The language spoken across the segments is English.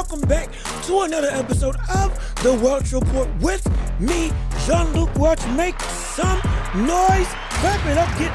welcome back to another episode of the Welch Report with me, Jean-Luc Welch. Make some noise, clap it up, get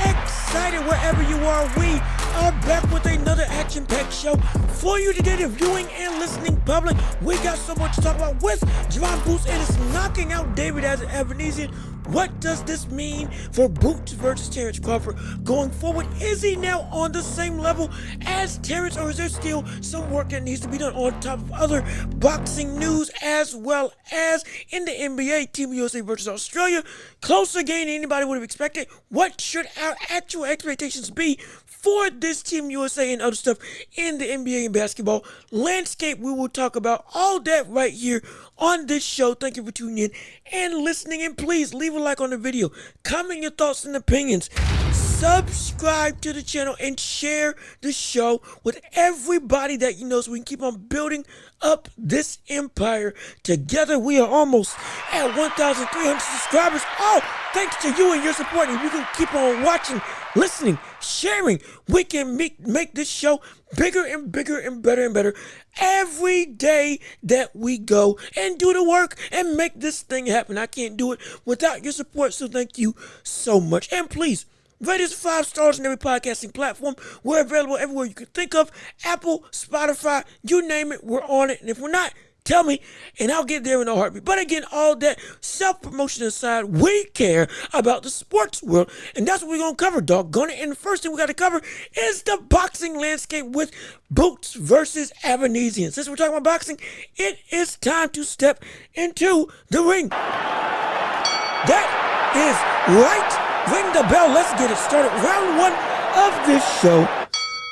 excited wherever you are. We are back with another action-packed show for you today, the viewing and listening public. We got so much to talk about with Jaron Ennis knocking out David Avanesyan. What does this mean for Boots versus Terence Crawford going forward? Is he now on the same level as Terence, or is there still some work that needs to be done on top of other boxing news, as well as in the NBA, Team USA versus Australia? Closer game than anybody would have expected. What should our actual expectations be for this Team USA and other stuff in the NBA and basketball landscape? We will talk about all that right here on this show. Thank you for tuning in and listening, and please leave a like on the video, comment your thoughts and opinions, subscribe to the channel, and share the show with everybody that you know so we can keep on building up this empire together. We are almost at 1,300 subscribers, all thanks to you and your support, and we can keep on watching, listening, sharing. We can make this show bigger and bigger and better every day that we go and do the work and make this thing happen. I can't do it without your support, so thank you so much. And please rate us 5 stars on every podcasting platform. We're available everywhere you can think of. Apple, Spotify, you name it, we're on it. And if we're not, tell me, and I'll get there in a heartbeat. But again, all that self-promotion aside, we care about the sports world, and that's what we're going to cover, doggone it. And the first thing we got to cover is the boxing landscape with Boots versus Avanesyan. Since we're talking about boxing, it is time to step into the ring. That is right. Ring the bell. Let's get it started. Round 1 of this show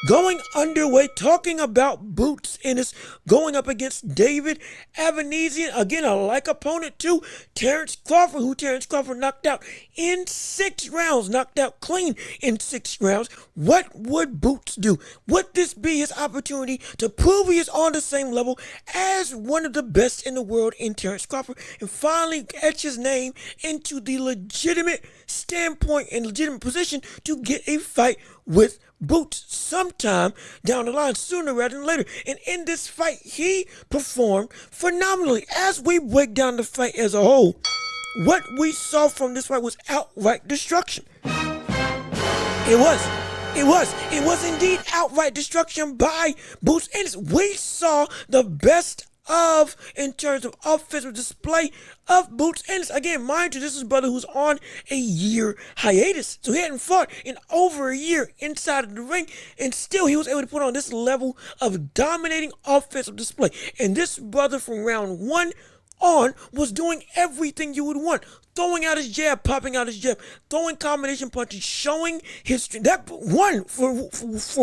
going underway, talking about Boots Ennis going up against David Avanesyan. Again, a like opponent to Terence Crawford, who Terence Crawford knocked out in 6 rounds, knocked out clean in 6 rounds. What would Boots do? Would this be his opportunity to prove he is on the same level as one of the best in the world in Terence Crawford, and finally etch his name into the legitimate standpoint and legitimate position to get a fight with Boots sometime down the line, sooner rather than later? And in this fight, he performed phenomenally. As we break down the fight as a whole, what we saw from this fight was outright destruction. It was indeed outright destruction by Boots Ennis. We saw the best of, in terms of offensive display of Boots Ennis. Again, mind you, this is a brother who's on a year hiatus, so he hadn't fought in over a year inside of the ring, and still he was able to put on this level of dominating offensive display. And this brother from round 1 on was doing everything you would want. Throwing out his jab, popping out his jab, throwing combination punches, showing his strength. That one, for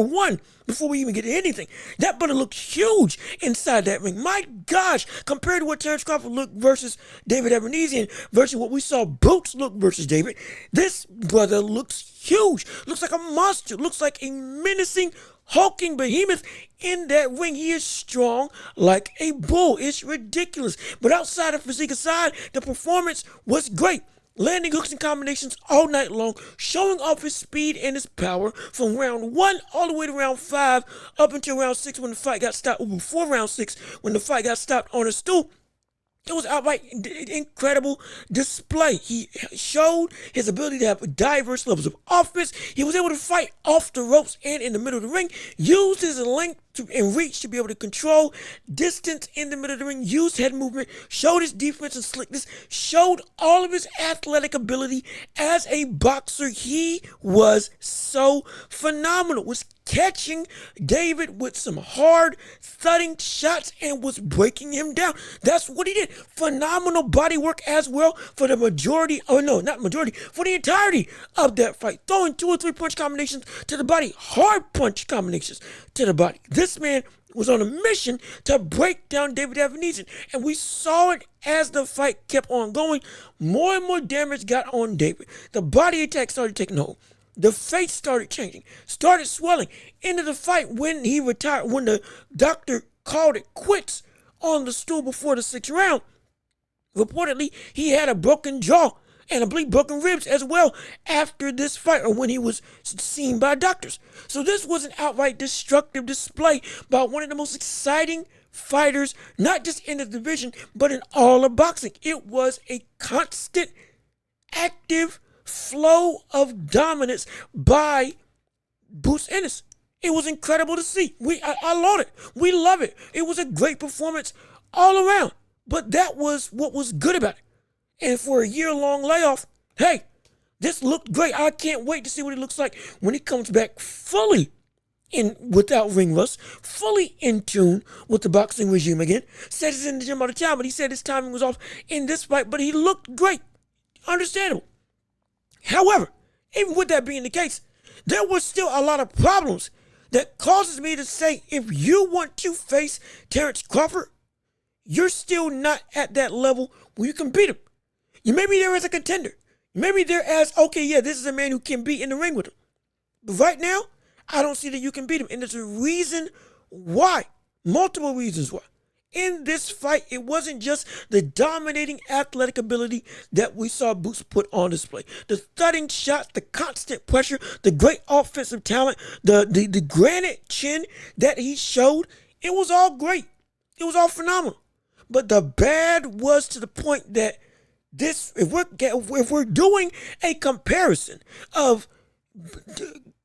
one, before we even get to anything, that brother looked huge inside that ring. My gosh, compared to what Terence Crawford looked versus David Avanesyan, versus what we saw Boots look versus David, this brother looks huge. Looks like a monster. Looks like a menacing, hulking behemoth in that ring. He is strong like a bull. It's ridiculous. But outside of physique aside, the performance was great. Landing hooks and combinations all night long, showing off his speed and his power from round 1 all the way to round 5, up until round 6 when the fight got stopped, before round 6 when the fight got stopped on a stool. It was outright incredible display. He showed his ability to have diverse levels of offense. He was able to fight off the ropes and in the middle of the ring, used his length and reach to be able to control distance in the middle of the ring, used head movement, showed his defense and slickness, showed all of his athletic ability as a boxer. He was so phenomenal. Was catching David with some hard thudding shots and was breaking him down. That's what he did. Phenomenal body work as well for the majority, for the entirety of that fight. Throwing 2 or 3 punch combinations to the body, hard punch combinations to the body. This man was on a mission to break down David Avanesyan, and we saw it as the fight kept on going. More and more damage got on David. The body attack started taking hold. The face started changing, started swelling. Into the fight, when he retired, when the doctor called it quits on the stool before the 6th round, reportedly he had a broken jaw and I believe broken ribs as well after this fight, or when he was seen by doctors. So this was an outright destructive display by one of the most exciting fighters, not just in the division, but in all of boxing. It was a constant, active flow of dominance by Bruce Ennis. It was incredible to see. I love it. We love it. It was a great performance all around. But that was what was good about it. And for a year-long layoff, hey, this looked great. I can't wait to see what it looks like when he comes back fully in without ring rust, fully in tune with the boxing regime again. Said he's in the gym all the time, but he said his timing was off in this fight, but he looked great. Understandable. However, even with that being the case, there was still a lot of problems that causes me to say, if you want to face Terence Crawford, you're still not at that level where you can beat him. You may be there as a contender. You may be there as, okay, yeah, this is a man who can be in the ring with him. But right now, I don't see that you can beat him. And there's a reason why. Multiple reasons why. In this fight, it wasn't just the dominating athletic ability that we saw Boots put on display. The thudding shots, the constant pressure, the great offensive talent, the granite chin that he showed, it was all great. It was all phenomenal. But the bad was to the point that if we're doing a comparison of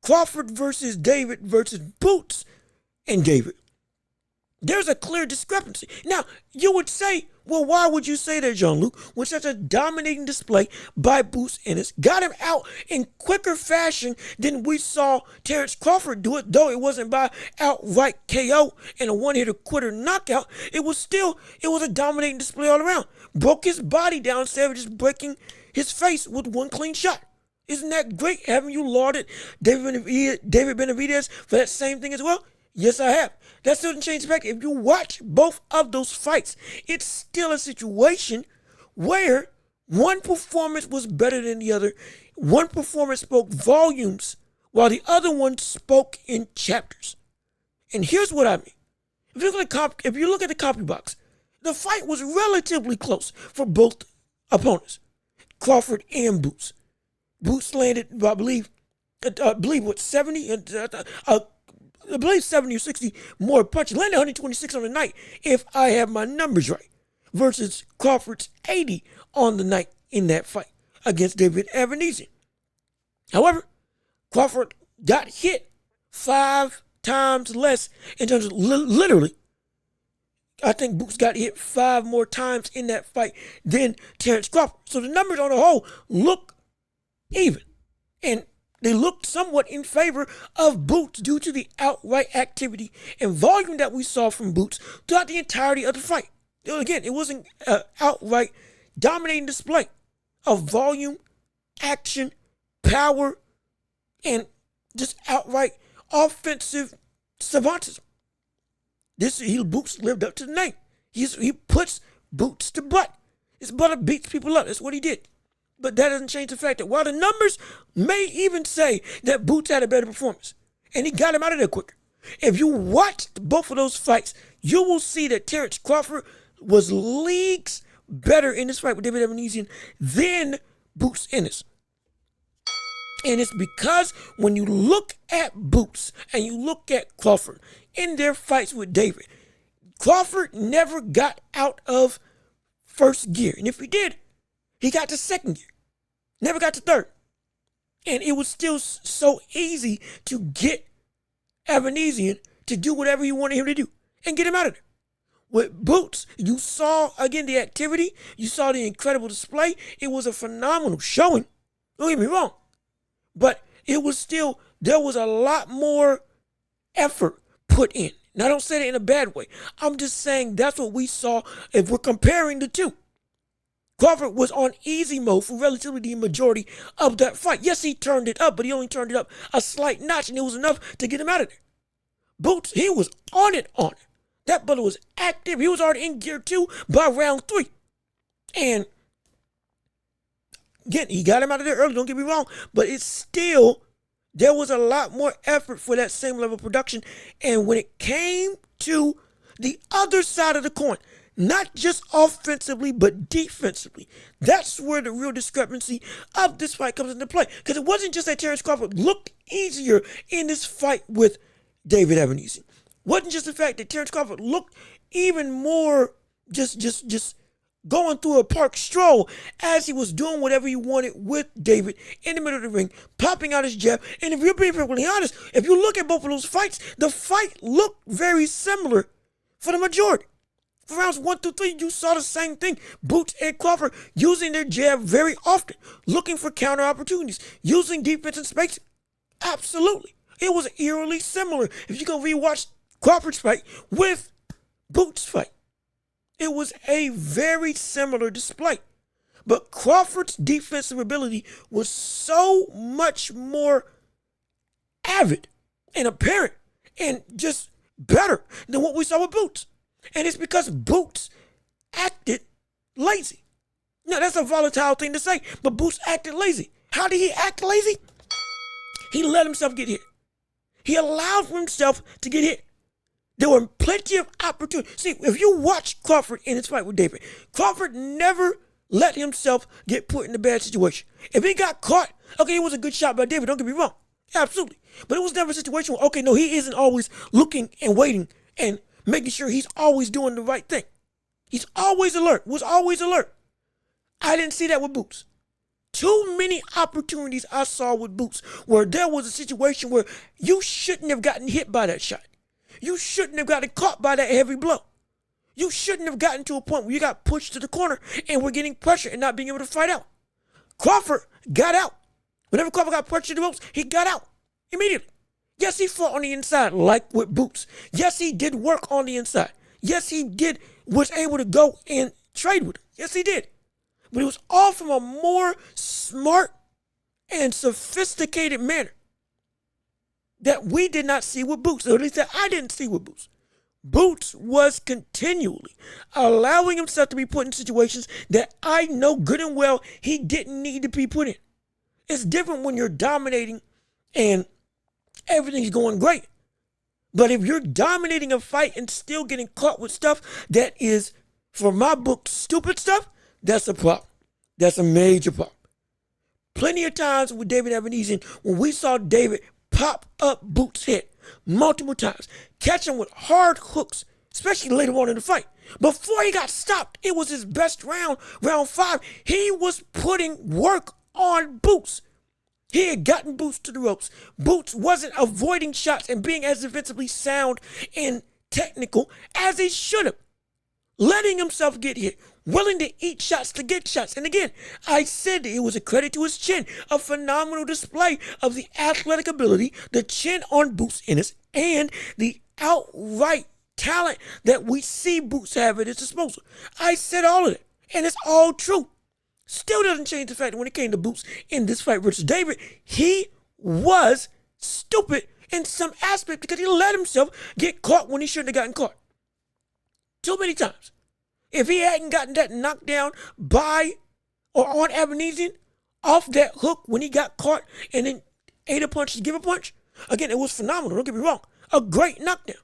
Crawford versus David versus Boots and David, there's a clear discrepancy. Now, you would say, well, why would you say that, Jean-Luc? When such a dominating display by Bruce Ennis got him out in quicker fashion than we saw Terence Crawford do it, though it wasn't by outright KO and a one-hitter quitter knockout, it was a dominating display all around. Broke his body down instead of just breaking his face with one clean shot. Isn't that great? Haven't you lauded David Benavidez for that same thing as well? Yes, I have. That still doesn't change the fact. If you watch both of those fights, it's still a situation where one performance was better than the other. One performance spoke volumes, while the other one spoke in chapters. And here's what I mean. If you look at the copy box, the fight was relatively close for both opponents, Crawford and Boots. Boots landed, I believe, 70? I believe 70 or 60 more punches. Landed 126 on the night, if I have my numbers right, versus Crawford's 80 on the night in that fight against David Avanesyan. However, Crawford got hit 5 times less in terms of literally. I think Boots got hit 5 more times in that fight than Terence Crawford. So the numbers on the whole look even. And they looked somewhat in favor of Boots due to the outright activity and volume that we saw from Boots throughout the entirety of the fight. Again, it wasn't an outright dominating display of volume, action, power, and just outright offensive savantism. Boots lived up to the name. He puts Boots to butt. His butter beats people up. That's what he did. But that doesn't change the fact that while the numbers may even say that Boots had a better performance, and he got him out of there quicker, if you watched both of those fights, you will see that Terence Crawford was leagues better in this fight with David Avanesyan than Bruce Ennis. And it's because when you look at Boots and you look at Crawford in their fights with David, Crawford never got out of first gear. And if he did, he got to second gear. Never got to third. And it was still so easy to get Avanesyan to do whatever you wanted him to do and get him out of there. With Boots, you saw, again, the activity. You saw the incredible display. It was a phenomenal showing. Don't get me wrong. But it was still, there was a lot more effort put in. And I don't say that in a bad way. I'm just saying that's what we saw if we're comparing the two. Crawford was on easy mode for relatively the majority of that fight. Yes, he turned it up, but he only turned it up a slight notch, and it was enough to get him out of there. Boots, he was on it. That brother was active. He was already in gear 2 by round 3. And again, he got him out of there early, don't get me wrong, but it's still, there was a lot more effort for that same level of production. And when it came to the other side of the coin, not just offensively, but defensively, that's where the real discrepancy of this fight comes into play. Because it wasn't just that Terence Crawford looked easier in this fight with David Avanesyan. It wasn't just the fact that Terence Crawford looked even more just going through a park stroll as he was doing whatever he wanted with David in the middle of the ring, popping out his jab. And if you're being perfectly honest, if you look at both of those fights, the fight looked very similar for the majority. For rounds 1 through 3, you saw the same thing. Boots and Crawford using their jab very often, looking for counter opportunities, using defense and spacing. Absolutely. It was eerily similar. If you go rewatch Crawford's fight with Boots' fight, it was a very similar display. But Crawford's defensive ability was so much more avid and apparent and just better than what we saw with Boots. And it's because Boots acted lazy. Now, that's a volatile thing to say, but Boots acted lazy. How did he act lazy? He let himself get hit. He allowed himself to get hit. There were plenty of opportunities. See, if you watch Crawford in his fight with David, Crawford never let himself get put in a bad situation. If he got caught, okay, it was a good shot by David, don't get me wrong. Absolutely. But it was never a situation where, okay, no, he isn't always looking and waiting and making sure he's always doing the right thing. He's always alert, was always alert. I didn't see that with Boots. Too many opportunities I saw with Boots where there was a situation where you shouldn't have gotten hit by that shot. You shouldn't have gotten caught by that heavy blow. You shouldn't have gotten to a point where you got pushed to the corner and were getting pressure and not being able to fight out. Crawford got out. Whenever Crawford got pressured to the ropes, he got out immediately. Yes, he fought on the inside like with Boots. Yes, he did work on the inside. Yes, he was able to go and trade with him. Yes, he did. But it was all from a more smart and sophisticated manner that we did not see with Boots, or at least that I didn't see with Boots. Boots was continually allowing himself to be put in situations that I know good and well he didn't need to be put in. It's different when you're dominating and everything's going great. But if you're dominating a fight and still getting caught with stuff that is, for my book, stupid stuff, that's a problem. That's a major problem. Plenty of times with David Avanesyan, when we saw David pop up Boots' head multiple times, catch him with hard hooks, especially later on in the fight. Before he got stopped, it was his best round, round 5. He was putting work on Boots. He had gotten Boots to the ropes. Boots wasn't avoiding shots and being as defensively sound and technical as he should have. Letting himself get hit, willing to eat shots to get shots. And again, I said it was a credit to his chin, a phenomenal display of the athletic ability, the chin on Boots Ennis, and the outright talent that we see Boots have at his disposal. I said all of it, and it's all true. Still doesn't change the fact that when it came to Boots in this fight versus David, he was stupid in some aspect because he let himself get caught when he shouldn't have gotten caught. Too many times. If he hadn't gotten that knockdown by or on Avanesyan off that hook when he got caught and then ate a punch to give a punch, again, it was phenomenal, don't get me wrong. A great knockdown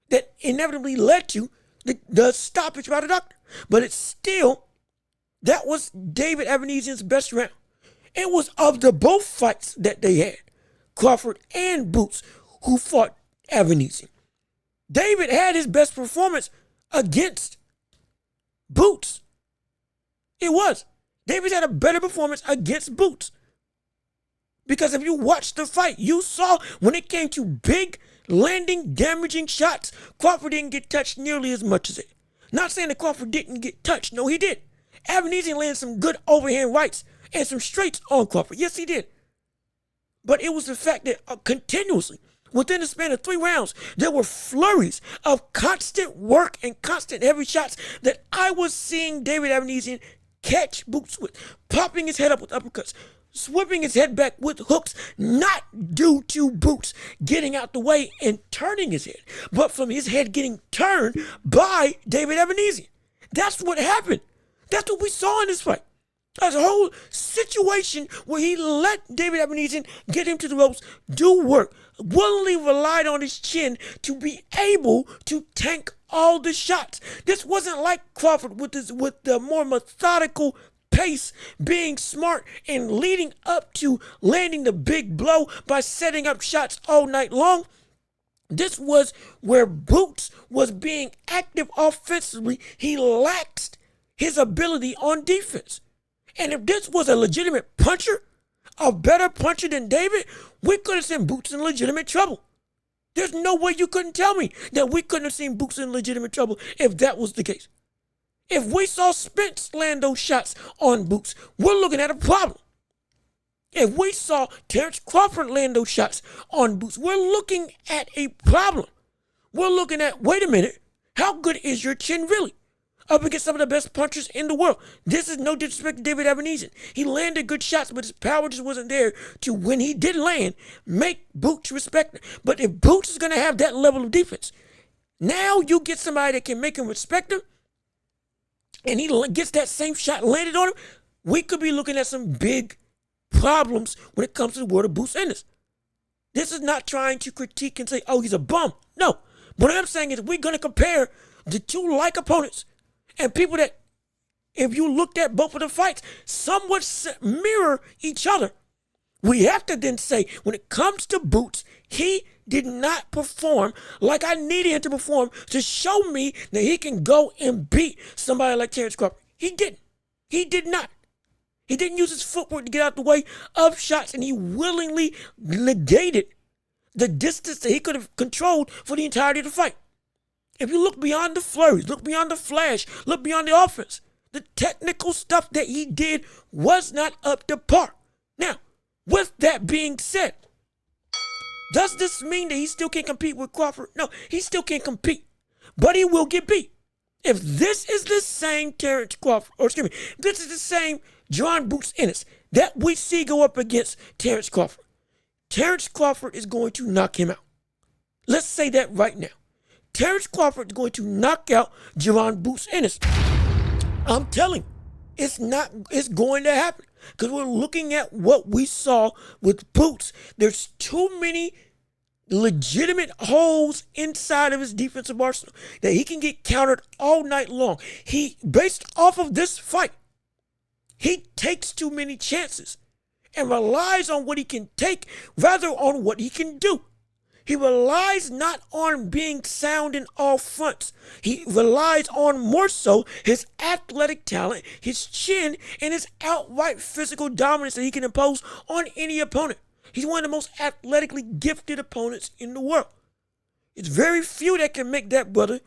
that inevitably led to the stoppage by the doctor. But it's still, that was David Avanesyan's best round. It was of the both fights that they had, Crawford and Boots, who fought Avanesyan. David had his best performance against Boots. It was. David had a better performance against Boots. Because if you watched the fight, you saw when it came to big, landing, damaging shots, Crawford didn't get touched nearly as much as it. Not saying that Crawford didn't get touched. No, he did. Avanesyan landed some good overhand rights and some straights on Crawford. Yes, he did. But it was the fact that continuously, within the span of 3 rounds, there were flurries of constant work and constant heavy shots that I was seeing David Avanesyan catch Boots with, popping his head up with uppercuts, whipping his head back with hooks, not due to Boots getting out the way and turning his head, but from his head getting turned by David Avanesyan. That's what happened. That's what we saw in this fight. There's a whole situation where he let David Avanesyan get him to the ropes, do work, willingly relied on his chin to be able to tank all the shots. This wasn't like Crawford with the more methodical pace, being smart and leading up to landing the big blow by setting up shots all night long. This was where Boots was being active offensively. He lacked his ability on defense. And if this was a legitimate puncher, a better puncher than David, we could have seen Boots in legitimate trouble. There's no way you couldn't tell me that we couldn't have seen Boots in legitimate trouble if that was the case. If we saw Spence land those shots on Boots, we're looking at a problem. If we saw Terence Crawford land those shots on Boots, we're looking at a problem. We're looking at, wait a minute, how good is your chin really? Up against some of the best punchers in the world. This is no disrespect to David Avanesyan. He landed good shots, but his power just wasn't there to, when he did land, make Boots respect him. But if Boots is going to have that level of defense, now you get somebody that can make him respect him, and he gets that same shot landed on him, we could be looking at some big problems when it comes to the world of Boots Ennis. This is not trying to critique and say, oh, he's a bum. No. What I'm saying is we're going to compare the two like opponents and people that, if you looked at both of the fights, somewhat mirror each other. We have to then say, when it comes to Boots, he did not perform like I needed him to perform to show me that he can go and beat somebody like Terence Crawford. He didn't. He did not. He didn't use his footwork to get out the way of shots, and he willingly negated the distance that he could have controlled for the entirety of the fight. If you look beyond the flurries, look beyond the flash, look beyond the offense, the technical stuff that he did was not up to par. Now, with that being said, does this mean that he still can't compete with Crawford? No, he still can't compete, but he will get beat. If this is the same Terence Crawford, or excuse me, this is the same Jaron Boots Ennis that we see go up against Terence Crawford, Terence Crawford is going to knock him out. Let's say that right now. Terence Crawford is going to knock out Jaron Boots Ennis. I'm telling you, it's going to happen. Because we're looking at what we saw with Boots. There's too many legitimate holes inside of his defensive arsenal that he can get countered all night long. Based off of this fight, he takes too many chances and relies on what he can take rather on what he can do. He relies not on being sound in all fronts. He relies on more so his athletic talent, his chin, and his outright physical dominance that he can impose on any opponent. He's one of the most athletically gifted opponents in the world. It's very few that can make that brother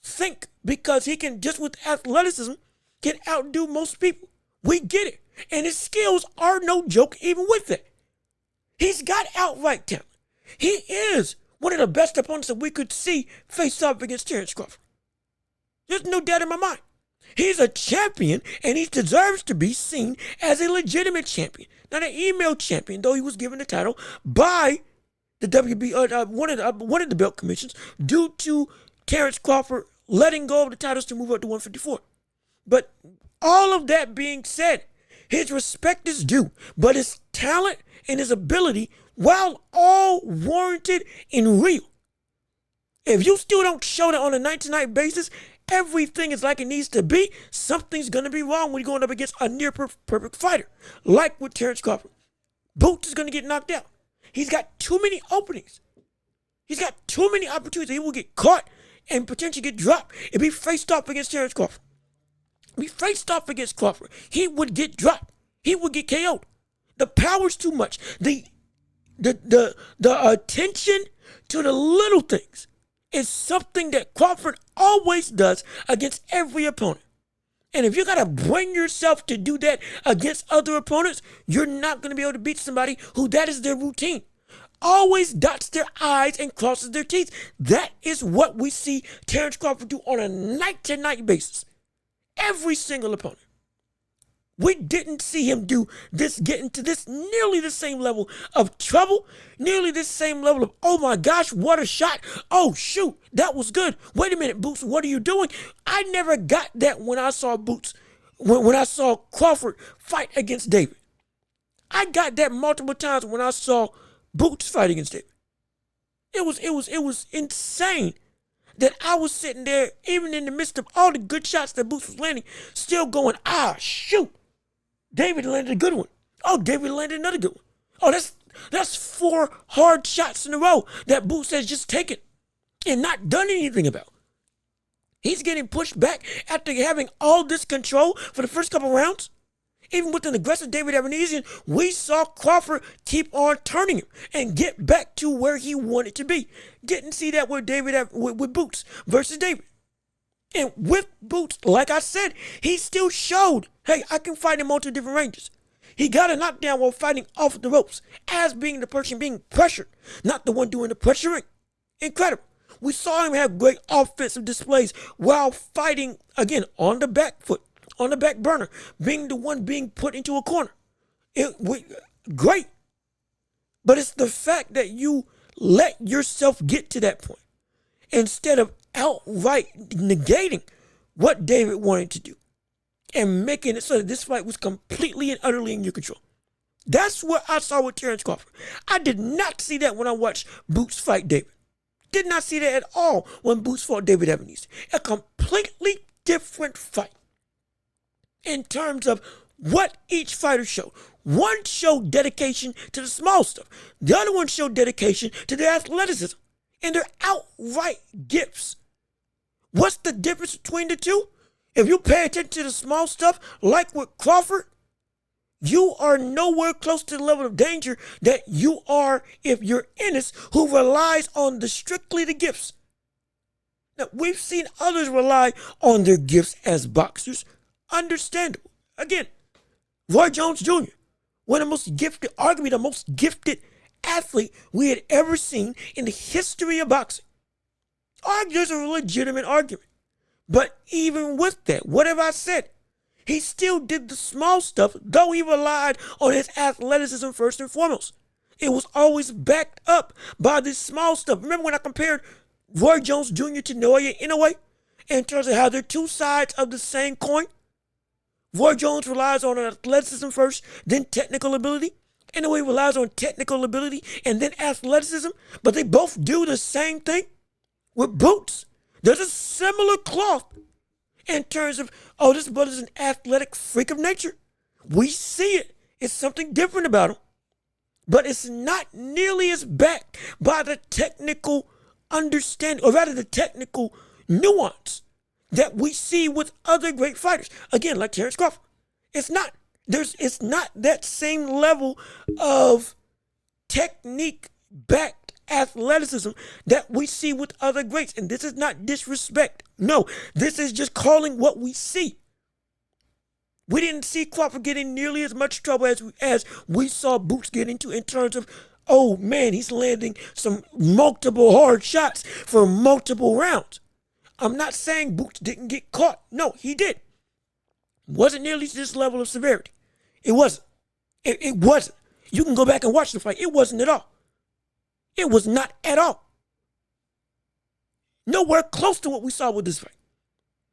think, because he can, just with athleticism, can outdo most people. We get it. And his skills are no joke even with that. He's got outright talent. He is one of the best opponents that we could see face off against Terence Crawford. There's no doubt in my mind. He's a champion, and he deserves to be seen as a legitimate champion. Not an email champion, though he was given the title by the WB, one of the belt commissions, due to Terence Crawford letting go of the titles to move up to 154. But all of that being said, his respect is due, but his talent and his ability, while all warranted and real, if you still don't show that on a night-to-night basis, everything is like it needs to be, something's going to be wrong when you're going up against a near-perfect fighter, like with Terence Crawford. Boots is going to get knocked out. He's got too many openings. He's got too many opportunities. He will get caught and potentially get dropped if he faced off against Terence Crawford. If he faced off against Crawford, he would get dropped. He would get KO'd. The power's too much. The attention to the little things is something that Crawford always does against every opponent. And if you got to bring yourself to do that against other opponents, you're not going to be able to beat somebody who that is their routine. Always dots their I's and crosses their T's. That is what we see Terence Crawford do on a night-to-night basis. Every single opponent. We didn't see him do this, get into this nearly the same level of trouble, nearly the same level of, oh my gosh, what a shot. Oh shoot, that was good. Wait a minute, Boots, what are you doing? I never got that when I saw Boots, when I saw Crawford fight against David. I got that multiple times when I saw Boots fight against David. It was insane that I was sitting there, even in the midst of all the good shots that Boots was landing, still going, shoot. David landed a good one. Oh, David landed another good one. Oh, that's 4 hard shots in a row that Boots has just taken. and not done anything about. He's getting pushed back after having all this control for the first couple rounds. Even with an aggressive David Avanesyan, we saw Crawford keep on turning him and get back to where he wanted to be. Didn't see that with with Boots versus David. And with Boots, like I said, he still showed, hey, I can fight in multiple different ranges. He got a knockdown while fighting off the ropes as being the person being pressured, not the one doing the pressuring. Incredible. We saw him have great offensive displays while fighting, again, on the back foot, on the back burner, being the one being put into a corner. Great. But it's the fact that you let yourself get to that point instead of outright negating what David wanted to do and making it so that this fight was completely and utterly in your control. That's what I saw with Terence Crawford. I did not see that when I watched Boots fight David. Did not see that at all when Boots fought David Avanesyan. A completely different fight in terms of what each fighter showed. One showed dedication to the small stuff. The other one showed dedication to their athleticism and their outright gifts. What's the difference between the two? If you pay attention to the small stuff, like with Crawford, you are nowhere close to the level of danger that you are if you're Ennis, who relies on strictly the gifts. Now, we've seen others rely on their gifts as boxers. Understandable. Again, Roy Jones Jr., one of the most gifted, arguably the most gifted athlete we had ever seen in the history of boxing. There's a legitimate argument. But even with that, whatever I said, he still did the small stuff, though he relied on his athleticism first and foremost. It was always backed up by this small stuff. Remember when I compared Roy Jones Jr. to Naoya Inoue in terms of how they're two sides of the same coin? Roy Jones relies on athleticism first, then technical ability. Inoue relies on technical ability and then athleticism, but they both do the same thing. With Boots, there's a similar cloth in terms of, this brother's an athletic freak of nature. We see it. It's something different about him. But it's not nearly as backed by the technical understanding, or rather the technical nuance that we see with other great fighters. Again, like Terence Crawford. It's not that same level of technique-backed athleticism that we see with other greats. And this is not disrespect. No, this is just calling what we see. We didn't see Crawford getting nearly as much trouble as we saw Boots get into in terms of, oh man, he's landing some multiple hard shots for multiple rounds. I'm not saying Boots didn't get caught. No, he did. Wasn't nearly to this level of severity. It wasn't. It wasn't. You can go back and watch the fight. It wasn't at all. It was not at all. Nowhere close to what we saw with this fight.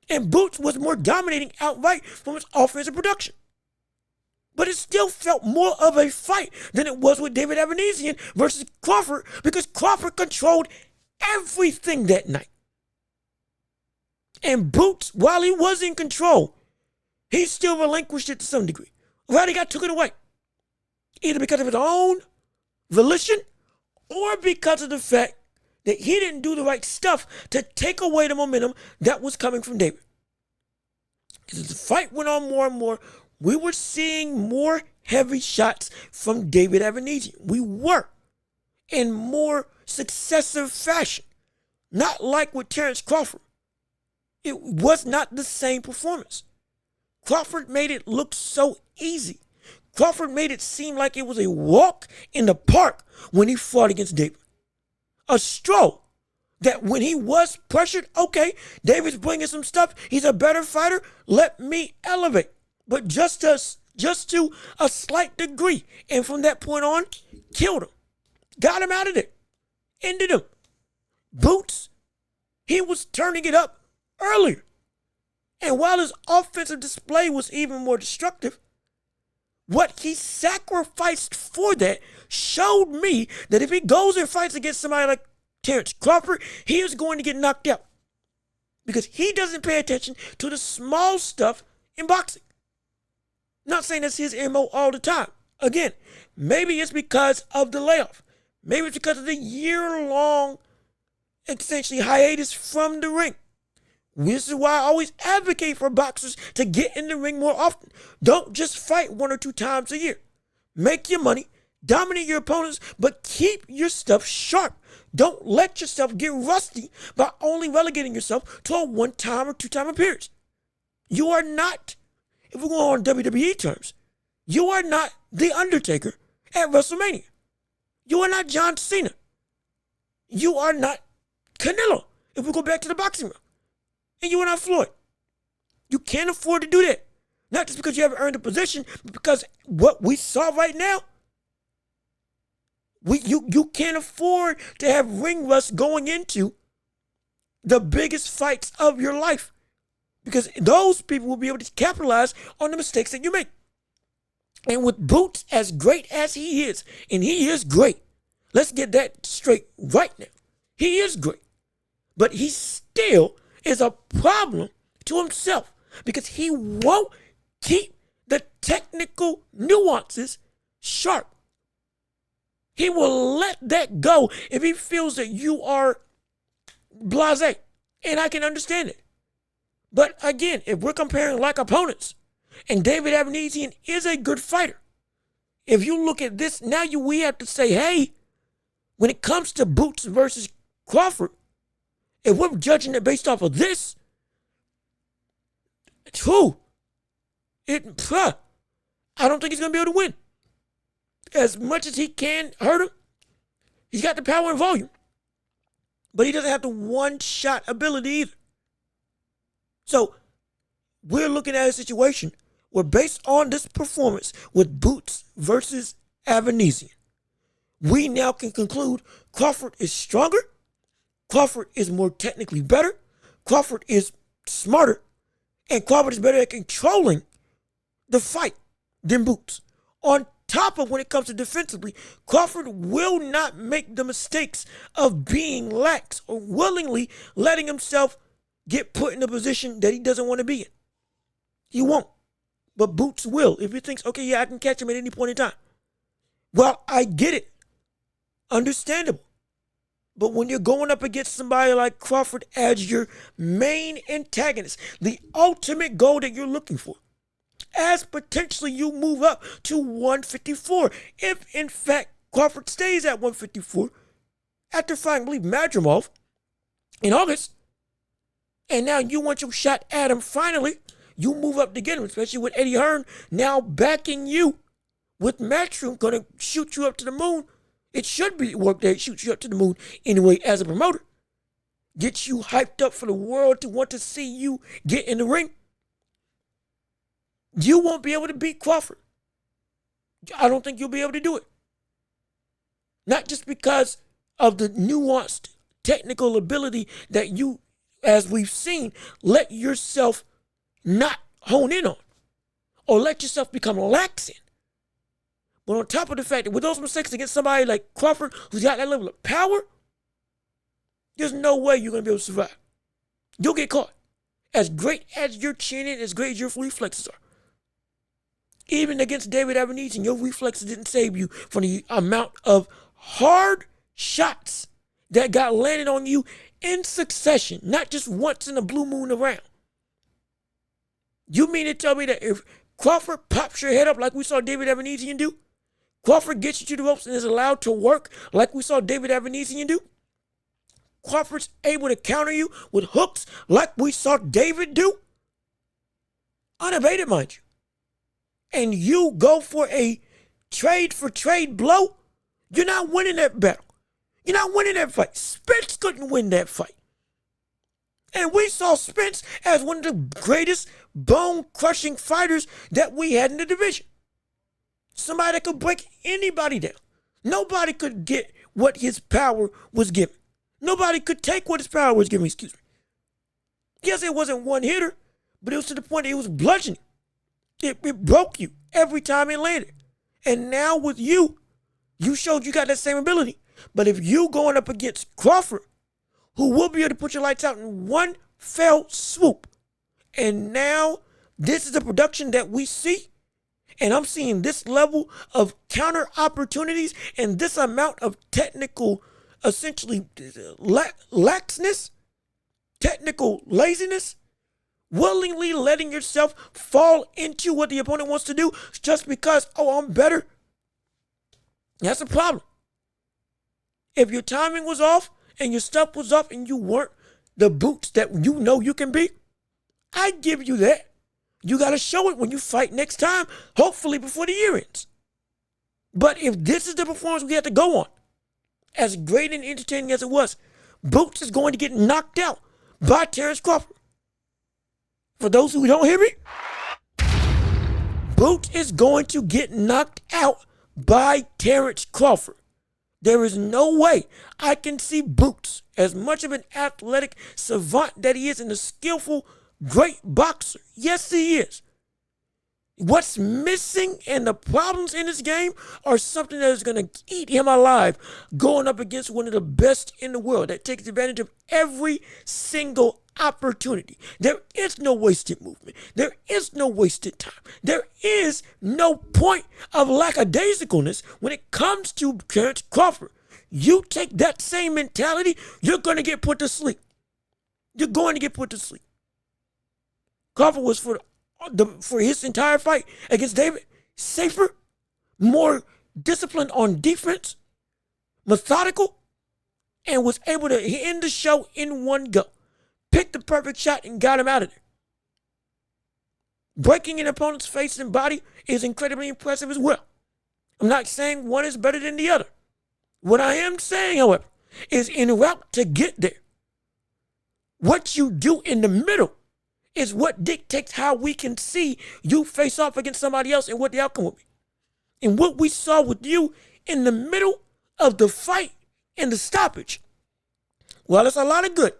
And Boots was more dominating outright from his offensive production. But it still felt more of a fight than it was with David Avanesyan versus Crawford, because Crawford controlled everything that night. And Boots, while he was in control, he still relinquished it to some degree. Roddy took it away. Either because of his own volition or because of the fact that he didn't do the right stuff to take away the momentum that was coming from David. As the fight went on more and more, we were seeing more heavy shots from David Avanesyan. We were in more successive fashion. Not like with Terence Crawford. It was not the same performance. Crawford made it look so easy. Crawford made it seem like it was a walk in the park when he fought against David. A stroll that when he was pressured, okay, David's bringing some stuff. He's a better fighter. Let me elevate. But just to a slight degree. And from that point on, killed him. Got him out of there. Ended him. Boots, he was turning it up earlier. And while his offensive display was even more destructive, what he sacrificed for that showed me that if he goes and fights against somebody like Terence Crawford, he is going to get knocked out. Because he doesn't pay attention to the small stuff in boxing. Not saying that's his MO all the time. Again, maybe it's because of the layoff. Maybe it's because of the year-long essentially hiatus from the ring. This is why I always advocate for boxers to get in the ring more often. Don't just fight 1 or 2 times a year. Make your money, dominate your opponents, but keep your stuff sharp. Don't let yourself get rusty by only relegating yourself to a 1-time or 2-time appearance. You are not, if we're going on WWE terms, you are not The Undertaker at WrestleMania. You are not John Cena. You are not Canelo, if we go back to the boxing room. And you are not Floyd. You can't afford to do that. Not just because you haven't earned a position, but because what we saw right now, you can't afford to have ring rust going into the biggest fights of your life. Because those people will be able to capitalize on the mistakes that you make. And with Boots, as great as he is, and he is great, let's get that straight right now. He is great. But he still is a problem to himself because he won't keep the technical nuances sharp. He will let that go if he feels that you are blasé. And I can understand it. But again, if we're comparing like opponents, and David Avanesyan is a good fighter, if you look at this, now we have to say, hey, when it comes to Boots versus Crawford, if we're judging it based off of this, I don't think he's going to be able to win. As much as he can hurt him, he's got the power and volume. But he doesn't have the one-shot ability either. So we're looking at a situation where based on this performance with Boots versus Avanesyan, we now can conclude Crawford is stronger, Crawford is more technically better, Crawford is smarter, and Crawford is better at controlling the fight than Boots. On top of when it comes to defensively, Crawford will not make the mistakes of being lax or willingly letting himself get put in a position that he doesn't want to be in. He won't. But Boots will. If he thinks, okay, yeah, I can catch him at any point in time. Well, I get it. Understandable. But when you're going up against somebody like Crawford as your main antagonist, the ultimate goal that you're looking for, as potentially you move up to 154, if in fact Crawford stays at 154 after fighting, I believe, Madrimov in August, and now you want your shot at him finally, you move up to get him, especially with Eddie Hearn now backing you with Matchroom, going to shoot you up to the moon. It should be work that shoots you up to the moon anyway as a promoter. Get you hyped up for the world to want to see you get in the ring. You won't be able to beat Crawford. I don't think you'll be able to do it. Not just because of the nuanced technical ability that you, as we've seen, let yourself not hone in on or let yourself become lax in. But on top of the fact that with those mistakes against somebody like Crawford, who's got that level of power, there's no way you're going to be able to survive. You'll get caught. As great as your chin is, as great as your reflexes are. Even against David Avanesyan, your reflexes didn't save you from the amount of hard shots that got landed on you in succession, not just once in a blue moon around. You mean to tell me that if Crawford pops your head up like we saw David Avanesyan do, Crawford gets you to the ropes and is allowed to work like we saw David Avanesyan do, Crawford's able to counter you with hooks like we saw David do, unabated, mind you, and you go for a trade blow, you're not winning that battle. You're not winning that fight. Spence couldn't win that fight. And we saw Spence as one of the greatest bone-crushing fighters that we had in the division. Somebody that could break anybody down. Nobody could get what his power was given. Nobody could take what his power was given, excuse me. Yes, it wasn't one hitter, but it was to the point that it was bludgeoning. It broke you every time it landed. And now with you showed you got that same ability. But if you going up against Crawford, who will be able to put your lights out in one fell swoop, and now this is the production that we see, and I'm seeing this level of counter opportunities and this amount of technical essentially laxness, technical laziness, willingly letting yourself fall into what the opponent wants to do just because, oh, I'm better. That's a problem. If your timing was off and your stuff was off and you weren't the boots that you know you can be, I give you that. You got to show it when you fight next time, hopefully before the year ends. But if this is the performance we have to go on, as great and entertaining as it was, Boots is going to get knocked out by Terence Crawford. For those who don't hear me, Boots is going to get knocked out by Terence Crawford. There is no way I can see Boots, as much of an athletic savant that he is and a skillful, great boxer. Yes, he is. What's missing and the problems in this game are something that is going to eat him alive, going up against one of the best in the world that takes advantage of every single opportunity. There is no wasted movement. There is no wasted time. There is no point of lackadaisicalness when it comes to Terence Crawford. You take that same mentality, you're going to get put to sleep. You're going to get put to sleep. Crawford was for his entire fight against David safer, more disciplined on defense, methodical, and was able to end the show in one go. Picked the perfect shot and got him out of there. Breaking an opponent's face and body is incredibly impressive as well. I'm not saying one is better than the other. What I am saying, however, is en route to get there, what you do in the middle is what dictates how we can see you face off against somebody else and what the outcome will be. And what we saw with you in the middle of the fight and the stoppage, well, it's a lot of good.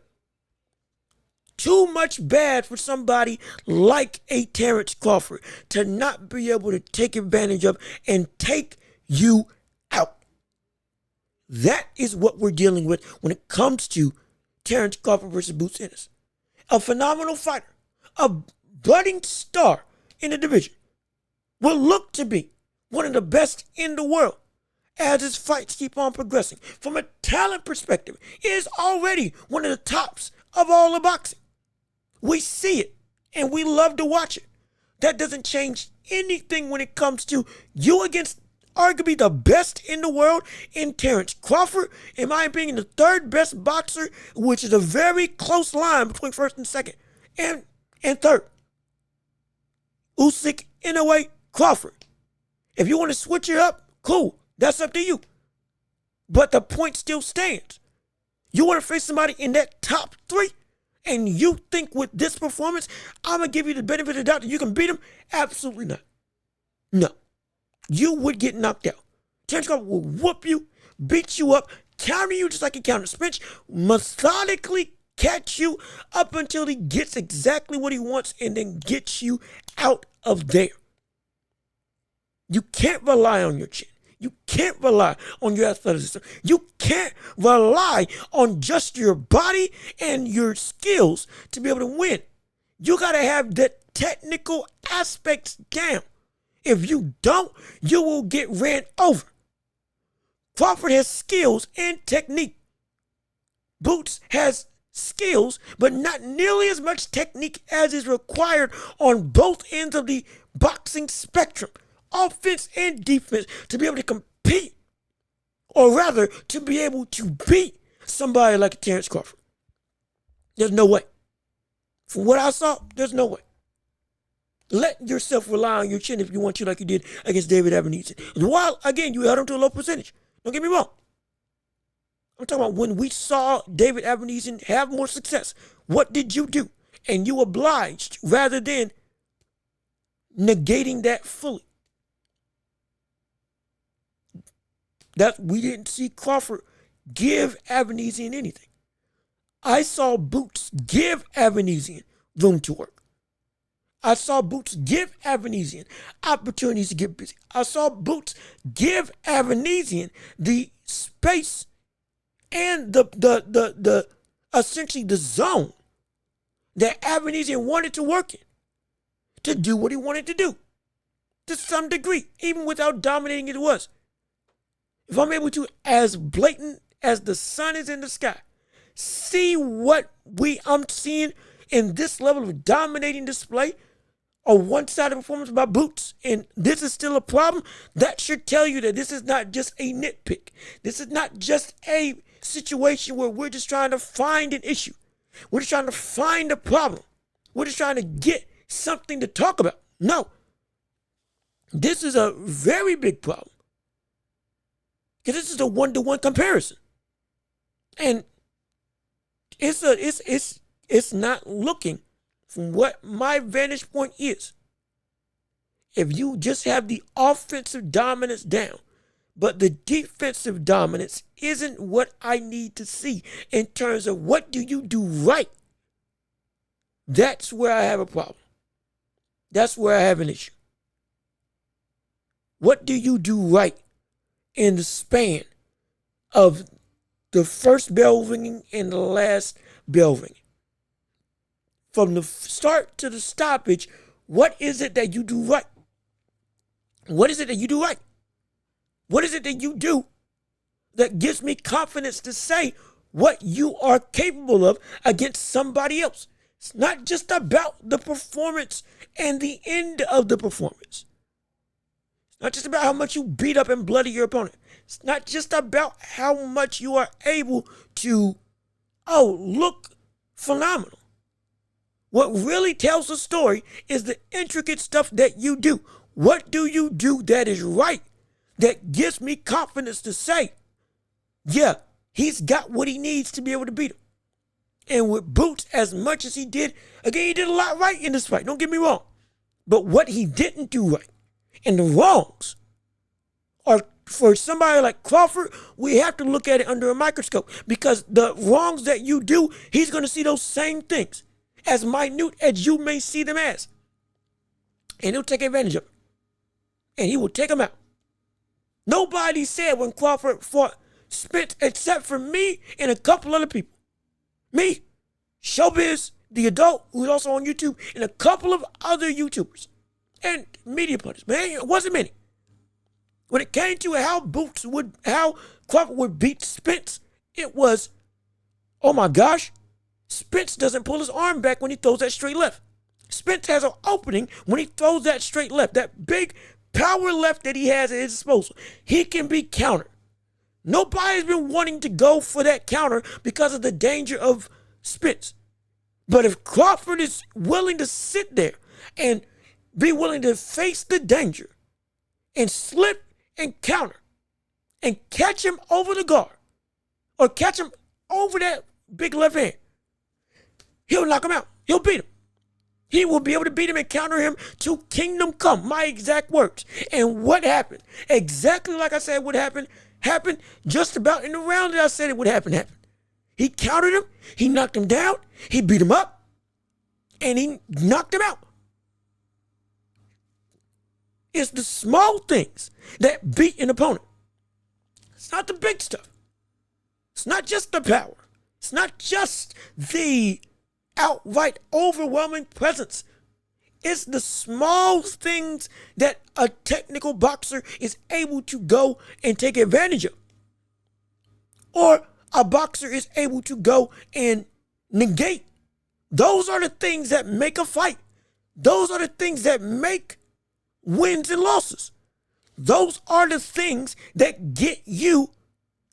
Too much bad for somebody like a Terence Crawford to not be able to take advantage of and take you out. That is what we're dealing with when it comes to Terence Crawford versus Boots Ennis. A phenomenal fighter, a budding star in the division, will look to be one of the best in the world as his fights keep on progressing. From a talent perspective, he is already one of the tops of all the boxing. We see it, and we love to watch it. That doesn't change anything when it comes to you against arguably the best in the world in Terence Crawford, in my opinion, the third best boxer, which is a very close line between first and second, and third. Usyk, Inoue, Crawford. If you want to switch it up, cool. That's up to you. But the point still stands. You want to face somebody in that top three, and you think with this performance, I'm going to give you the benefit of the doubt that you can beat him? Absolutely not. No. You would get knocked out. Terence Crawford will whoop you, beat you up, counter you just like he counters Spinch, methodically catch you up until he gets exactly what he wants and then gets you out of there. You can't rely on your chin. You can't rely on your athleticism. You can't rely on just your body and your skills to be able to win. You got to have the technical aspects down. If you don't, you will get ran over. Crawford has skills and technique. Boots has skills, but not nearly as much technique as is required on both ends of the boxing spectrum, offense and defense, to be able to compete, or rather, to be able to beat somebody like Terence Crawford. There's no way. From what I saw, there's no way. Let yourself rely on your chin if you want to, like you did against David Avanesyan. While, again, you held him to a low percentage. Don't get me wrong. I'm talking about when we saw David Avanesyan have more success. What did you do? And you obliged rather than negating that fully. That we didn't see Crawford give Avanesyan anything. I saw Boots give Avanesyan room to work. I saw Boots give Avanesyan opportunities to get busy. I saw Boots give Avanesyan the space and the essentially the zone that Avanesyan wanted to work in to do what he wanted to do to some degree, even with how dominating it was. If I'm able to, as blatant as the sun is in the sky. See what I'm seeing in this level of dominating display, a one-sided performance by Boots, and this is still a problem. That should tell you that this is not just a nitpick. This is not just a situation where we're just trying to find an issue. We're just trying to find a problem. We're just trying to get something to talk about. No. This is a very big problem. Because this is a one-to-one comparison. And it's not looking, from what my vantage point is, if you just have the offensive dominance down, but the defensive dominance isn't what I need to see in terms of what do you do right, that's where I have a problem. That's where I have an issue. What do you do right in the span of the first bell ringing and the last bell ringing? From the start to the stoppage, what is it that you do right? What is it that you do right? What is it that you do that gives me confidence to say what you are capable of against somebody else? It's not just about the performance and the end of the performance. It's not just about how much you beat up and bloody your opponent. It's not just about how much you are able to, look phenomenal. What really tells the story is the intricate stuff that you do. What do you do that is right, that gives me confidence to say, yeah, he's got what he needs to be able to beat him? And with Boots, as much as he did, again, he did a lot right in this fight. Don't get me wrong. But what he didn't do right, and the wrongs, are for somebody like Crawford, we have to look at it under a microscope, because the wrongs that you do, he's going to see those same things, as minute as you may see them as. And he'll take advantage of it. And he will take them out. Nobody said when Crawford fought Spence, except for me and a couple other people. Me, Showbiz, the adult, who's also on YouTube, and a couple of other YouTubers. And media pundits. Man, it wasn't many. When it came to how Crawford would beat Spence, it was, oh my gosh, Spence doesn't pull his arm back when he throws that straight left. Spence has an opening when he throws that straight left. That big power left that he has at his disposal. He can be countered. Nobody's been wanting to go for that counter because of the danger of Spence. But if Crawford is willing to sit there and be willing to face the danger and slip and counter and catch him over the guard or catch him over that big left hand, he'll knock him out. He'll beat him. He will be able to beat him and counter him to kingdom come. My exact words. And what happened? Exactly like I said would happen, happened just about in the round that I said it would happen. He countered him. He knocked him down. He beat him up. And he knocked him out. It's the small things that beat an opponent. It's not the big stuff. It's not just the power. It's not just the outright overwhelming presence. It's the small things that a technical boxer is able to go and take advantage of. Or a boxer is able to go and negate. Those are the things that make a fight. Those are the things that make wins and losses. Those are the things that get you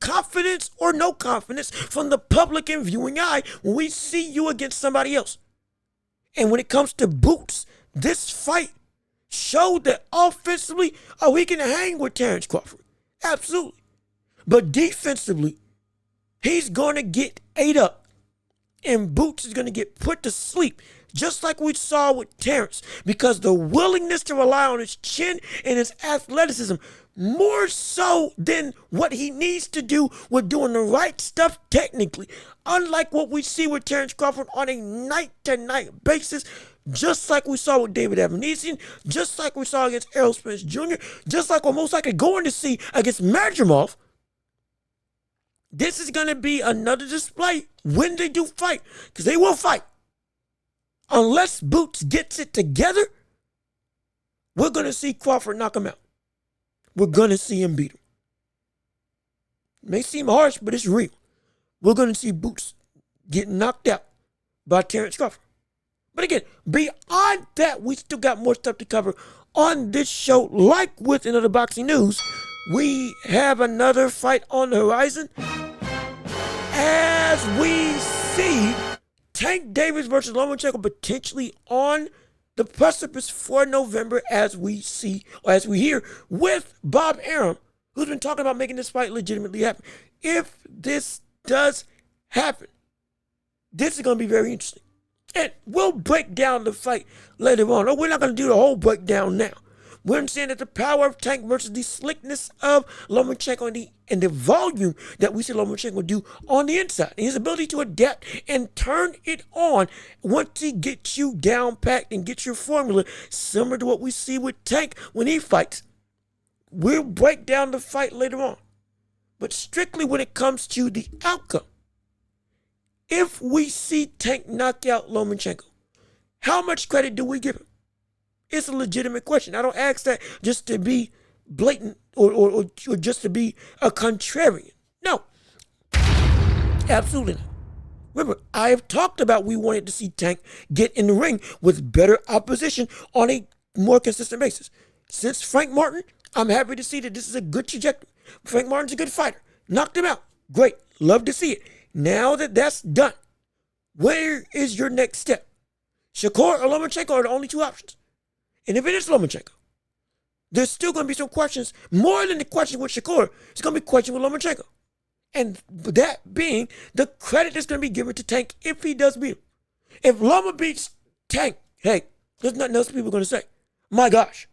confidence or no confidence from the public and viewing eye when we see you against somebody else. And when it comes to Boots, this fight showed that offensively, he can hang with Terence Crawford. Absolutely. But defensively, he's going to get ate up. And Boots is going to get put to sleep, just like we saw with Terence, because the willingness to rely on his chin and his athleticism, more so than what he needs to do with doing the right stuff technically, unlike what we see with Terence Crawford on a night-to-night basis, just like we saw with David Avanesyan, just like we saw against Errol Spence Jr., just like we're most likely going to see against Madrimov. This is going to be another display when they do fight, because they will fight. Unless Boots gets it together, we're going to see Crawford knock him out. We're going to see him beat him. It may seem harsh, but it's real. We're going to see Boots get knocked out by Terence Crawford. But again, beyond that, we still got more stuff to cover on this show. Like with another boxing news, we have another fight on the horizon as we see Tank Davis versus Lomachenko potentially on the precipice for November, as we see, or as we hear, with Bob Arum, who's been talking about making this fight legitimately happen. If this does happen, this is going to be very interesting. And we'll break down the fight later on. No, we're not going to do the whole breakdown now. We're saying that the power of Tank versus the slickness of Lomachenko and the volume that we see Lomachenko do on the inside. And his ability to adapt and turn it on once he gets you down packed and gets your formula similar to what we see with Tank when he fights. We'll break down the fight later on. But strictly when it comes to the outcome, if we see Tank knock out Lomachenko, how much credit do we give him? It's a legitimate question. I don't ask that just to be blatant or just to be a contrarian. No. Absolutely not. Remember, I have talked about we wanted to see Tank get in the ring with better opposition on a more consistent basis. Since Frank Martin, I'm happy to see that this is a good trajectory. Frank Martin's a good fighter. Knocked him out. Great. Love to see it. Now that that's done, where is your next step? Shakur or Lomachenko are the only two options. And if it is Lomachenko, there's still going to be some questions. More than the question with Shakur, it's going to be a question with Lomachenko. And that being the credit that's going to be given to Tank if he does beat him. If Loma beats Tank, hey, there's nothing else people are going to say. My gosh.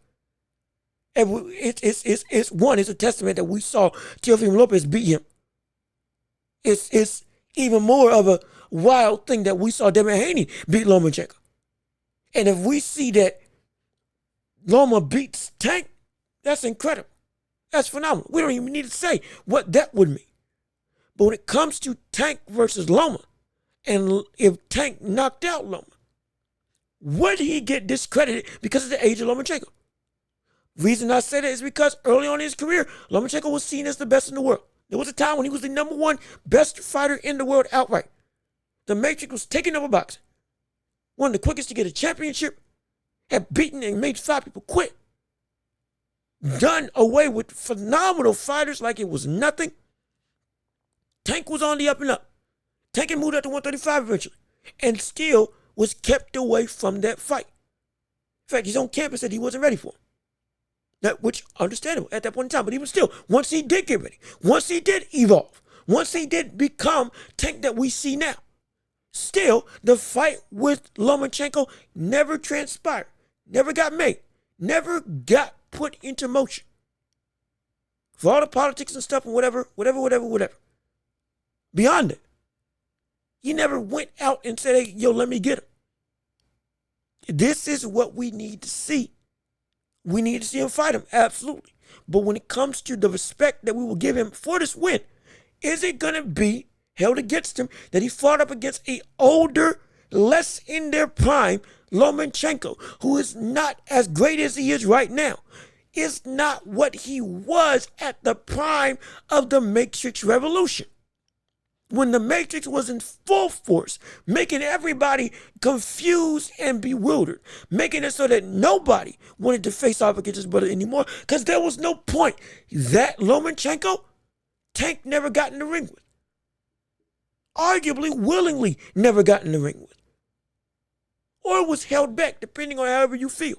It's a testament that we saw Teofimo Lopez beat him. It's even more of a wild thing that we saw Devin Haney beat Lomachenko. And if we see that Loma beats Tank, that's incredible. That's phenomenal. We don't even need to say what that would mean. But when it comes to Tank versus Loma, and if Tank knocked out Loma, would he get discredited because of the age of Lomachenko? Reason I say that is because early on in his career, Lomachenko was seen as the best in the world. There was a time when he was the number one best fighter in the world outright. The Matrix was taking over boxing. One of the quickest to get a championship, had beaten and made 5 people quit. Done away with phenomenal fighters like it was nothing. Tank was on the up and up. Tank had moved up to 135 eventually. And still was kept away from that fight. In fact, his own campus said he wasn't ready for him. That, which understandable at that point in time. But even still, once he did get ready, once he did evolve, once he did become Tank that we see now, still, the fight with Lomachenko never transpired. Never got made. Never got put into motion. For all the politics and stuff and whatever. Beyond it, he never went out and said, hey, yo, let me get him. This is what we need to see. We need to see him fight him, absolutely. But when it comes to the respect that we will give him for this win, is it going to be held against him that he fought up against a older, less in their prime Lomachenko, who is not as great as he is right now, is not what he was at the prime of the Matrix Revolution. When the Matrix was in full force, making everybody confused and bewildered, making it so that nobody wanted to face off against his brother anymore, because there was no point. That Lomachenko, Tank never got in the ring with. Arguably, willingly never got in the ring with. Or was held back, depending on however you feel.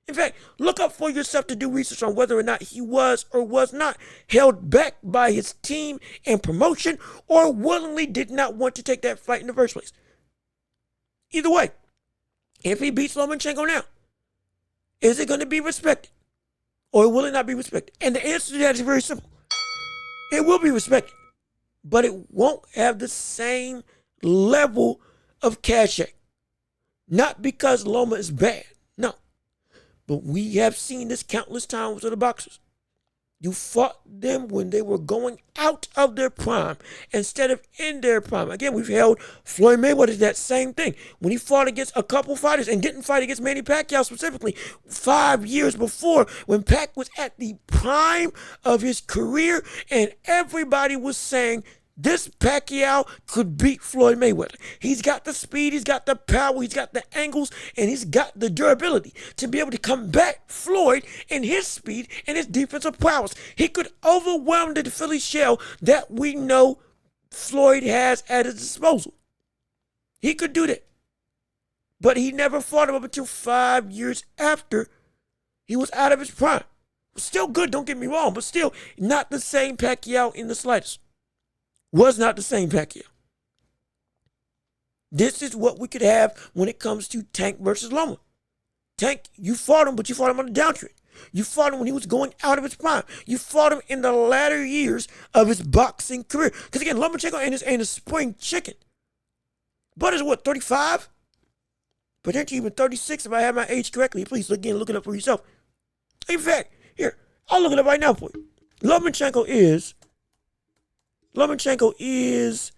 In fact, look up for yourself to do research on whether or not he was or was not held back by his team and promotion, or willingly did not want to take that fight in the first place. Either way, if he beats Lomachenko now, is it going to be respected? Or will it not be respected? And the answer to that is very simple. It will be respected, but it won't have the same level of cachet. Not because Loma is bad, no. But we have seen this countless times with other boxers. You fought them when they were going out of their prime instead of in their prime. Again, we've held Floyd Mayweather that same thing. When he fought against a couple fighters and didn't fight against Manny Pacquiao specifically 5 years before, when Pac was at the prime of his career and everybody was saying this Pacquiao could beat Floyd Mayweather. He's got the speed, he's got the power, he's got the angles, and he's got the durability to be able to combat Floyd in his speed and his defensive prowess. He could overwhelm the Philly shell that we know Floyd has at his disposal. He could do that. But he never fought him up until 5 years after he was out of his prime. Still good, don't get me wrong, but still not the same Pacquiao in the slightest. Was not the same Pacquiao. This is what we could have when it comes to Tank versus Loma. Tank, you fought him, but you fought him on the downtrend. You fought him when he was going out of his prime. You fought him in the latter years of his boxing career. Because again, Lomachenko ain't a spring chicken. But is what, 35? Potentially even 36 if I have my age correctly. Please, again, look it up for yourself. In fact, here, I'll look it up right now for you. Lomachenko is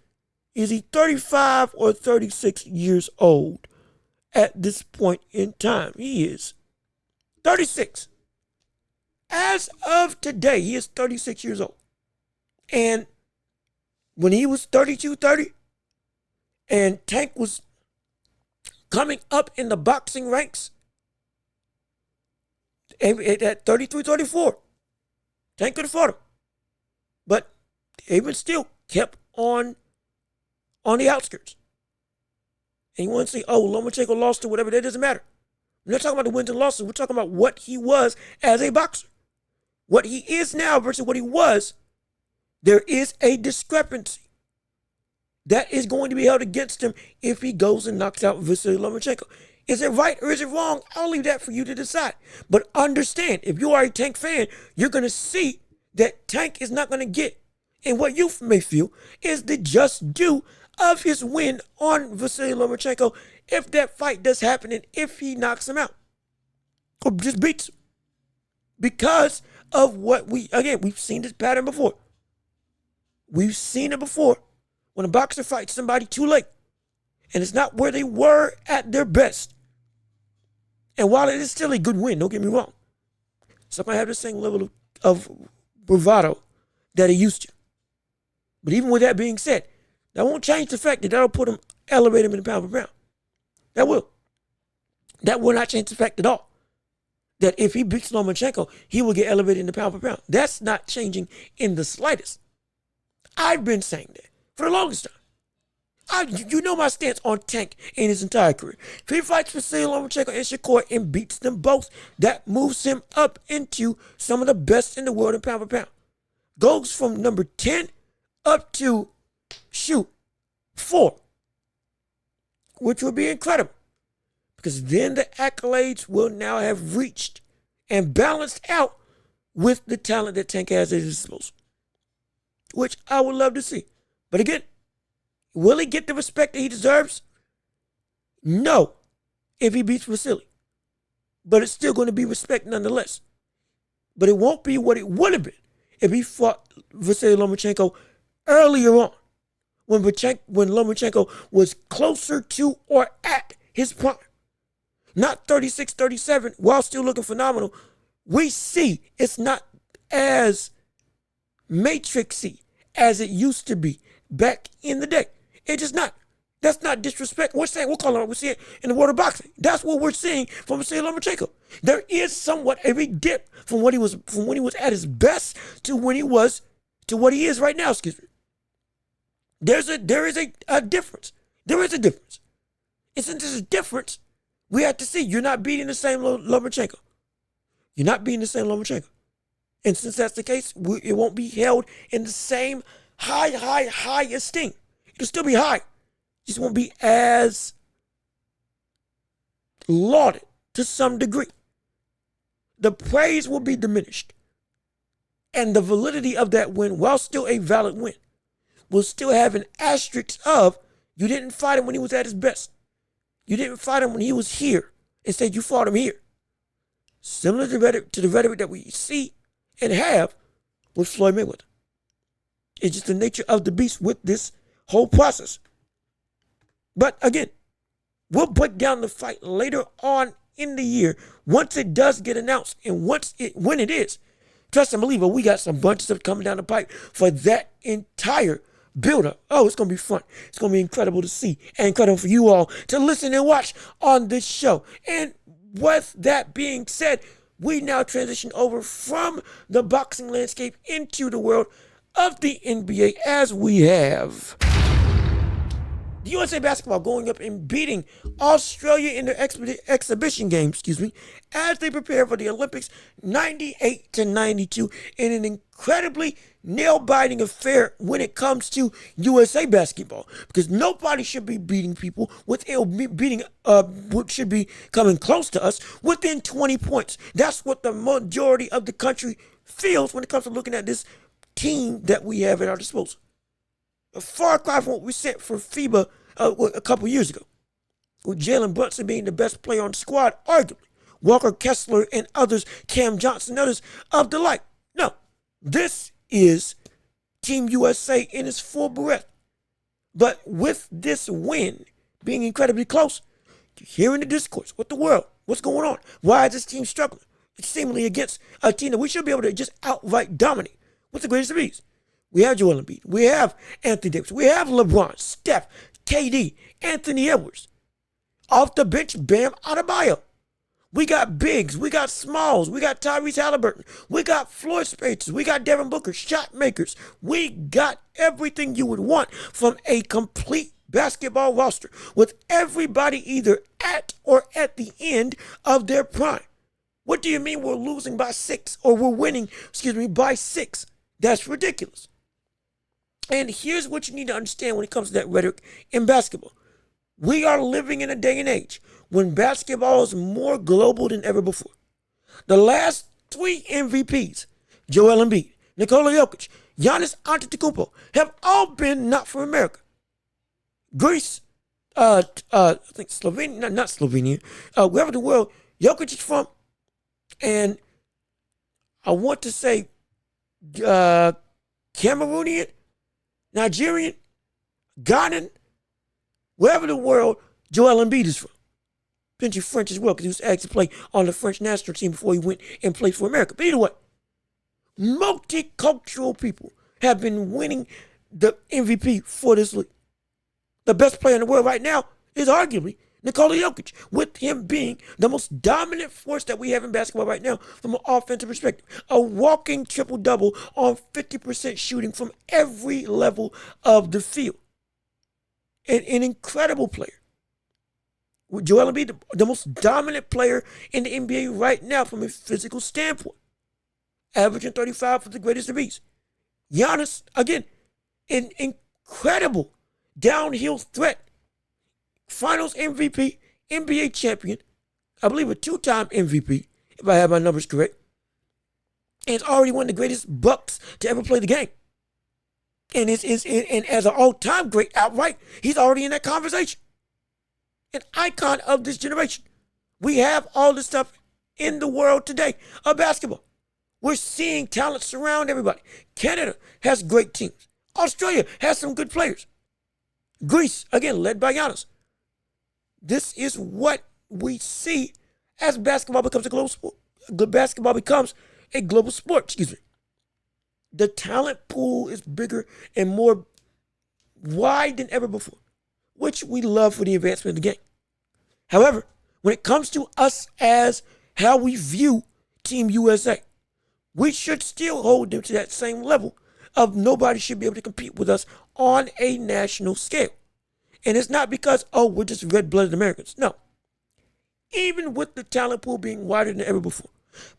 he 35 or 36 years old at this point in time? He is 36. As of today, he is 36 years old. And when he was 32, 30, and Tank was coming up in the boxing ranks at 33, 34, Tank could have fought him. But even still kept on the outskirts. And you want to say, oh, Lomachenko lost or whatever, that doesn't matter. We're not talking about the wins and losses. We're talking about what he was as a boxer. What he is now versus what he was, there is a discrepancy. That is going to be held against him if he goes and knocks out Vasily Lomachenko. Is it right or is it wrong? I'll leave that for you to decide. But understand, if you are a Tank fan, you're going to see that Tank is not going to get, and what you may feel is the just due of his win on Vasily Lomachenko if that fight does happen and if he knocks him out or just beats him. Because of what we've seen this pattern before. We've seen it before when a boxer fights somebody too late and it's not where they were at their best. And while it is still a good win, don't get me wrong, it's not going to have the same level of bravado that he used to. But even with that being said, that won't change the fact that that'll elevate him in the pound for pound. That will. That will not change the fact at all that if he beats Lomachenko, he will get elevated in the pound for pound. That's not changing in the slightest. I've been saying that for the longest time. You know my stance on Tank in his entire career. If he fights Vasily Lomachenko and Shakur and beats them both, that moves him up into some of the best in the world in pound for pound. Goes from number 10 up to, 4. Which would be incredible. Because then the accolades will now have reached and balanced out with the talent that Tank has at his disposal. Which I would love to see. But again, will he get the respect that he deserves? No, if he beats Vasily. But it's still going to be respect nonetheless. But it won't be what it would have been if he fought Vasily Lomachenko earlier on, when Lomachenko was closer to or at his prime. Not 36, 37, while still looking phenomenal. We see it's not as matrixy as it used to be back in the day. It's just not. That's not disrespect. We're seeing it in the world of boxing. That's what we're seeing from Vasily Lomachenko. There is somewhat a big dip from when he was at his best to what he is right now, excuse me. There is a difference. There is a difference. And since there's a difference, we have to see you're not beating the same Lomachenko. You're not beating the same Lomachenko. And since that's the case, it won't be held in the same high esteem. It'll still be high. It just won't be as lauded to some degree. The praise will be diminished. And the validity of that win, while still a valid win, will still have an asterisk of, you didn't fight him when he was at his best. You didn't fight him when he was here. Instead, you fought him here. Similar to the rhetoric that we see and have with Floyd Mayweather. It's just the nature of the beast with this whole process. But again, we'll break down the fight later on in the year once it does get announced, and when it is. Trust and believe it, we got some bunches of coming down the pipe for that entire build-up. Oh, it's going to be fun. It's going to be incredible to see and incredible for you all to listen and watch on this show. And with that being said, we now transition over from the boxing landscape into the world of the NBA, as we have the USA basketball going up and beating Australia in their exhibition game, as they prepare for the Olympics, 98-92, in an incredibly nail-biting affair when it comes to USA basketball, because nobody should be beating people what should be coming close to us within 20 points. That's what the majority of the country feels when it comes to looking at this team that we have at our disposal. A far cry from what we sent for FIBA a couple years ago, with Jalen Brunson being the best player on the squad, arguably. Walker Kessler and others, Cam Johnson and others of the like. No, this is Team USA in its full breath. But with this win being incredibly close, hearing the discourse with the world, what's going on? Why is this team struggling? It's seemingly against a team that we should be able to just outright dominate. What's the greatest of these? We have Joel Embiid. We have Anthony Davis. We have LeBron, Steph, KD, Anthony Edwards. Off the bench, Bam Adebayo. We got bigs. We got smalls. We got Tyrese Halliburton. We got floor spacers. We got Devin Booker, shot makers. We got everything you would want from a complete basketball roster, with everybody either at or at the end of their prime. What do you mean we're losing by 6 or we're winning, by 6? That's ridiculous. And here's what you need to understand when it comes to that rhetoric in basketball. We are living in a day and age when basketball is more global than ever before. The last 3 MVPs, Joel Embiid, Nikola Jokic, Giannis Antetokounmpo, have all been not from America. Greece, I think Slovenia, not Slovenia, wherever the world Jokic is from, and I want to say Cameroonian, Nigerian, Ghanaian, wherever the world Joel Embiid is from. Potentially French as well, because he was asked to play on the French national team before he went and played for America. But either way, multicultural people have been winning the MVP for this league. The best player in the world right now is arguably Nikola Jokic, with him being the most dominant force that we have in basketball right now from an offensive perspective. A walking triple-double on 50% shooting from every level of the field. An incredible player. With Joel Embiid, the most dominant player in the NBA right now from a physical standpoint. Averaging 35 for the greatest of ease. Giannis, again, an incredible downhill threat. Finals MVP, NBA champion, I believe a 2-time MVP, if I have my numbers correct. And it's already one of the greatest Bucks to ever play the game. And as an all-time great outright, he's already in that conversation. An icon of this generation. We have all this stuff in the world today of basketball. We're seeing talent surround everybody. Canada has great teams. Australia has some good players. Greece, again, led by Giannis. This is what we see as basketball becomes a global sport. Basketball becomes a global sport, The talent pool is bigger and more wide than ever before, which we love for the advancement of the game. However, when it comes to us as how we view Team USA, we should still hold them to that same level of nobody should be able to compete with us on a national scale. And it's not because, we're just red-blooded Americans. No. Even with the talent pool being wider than ever before,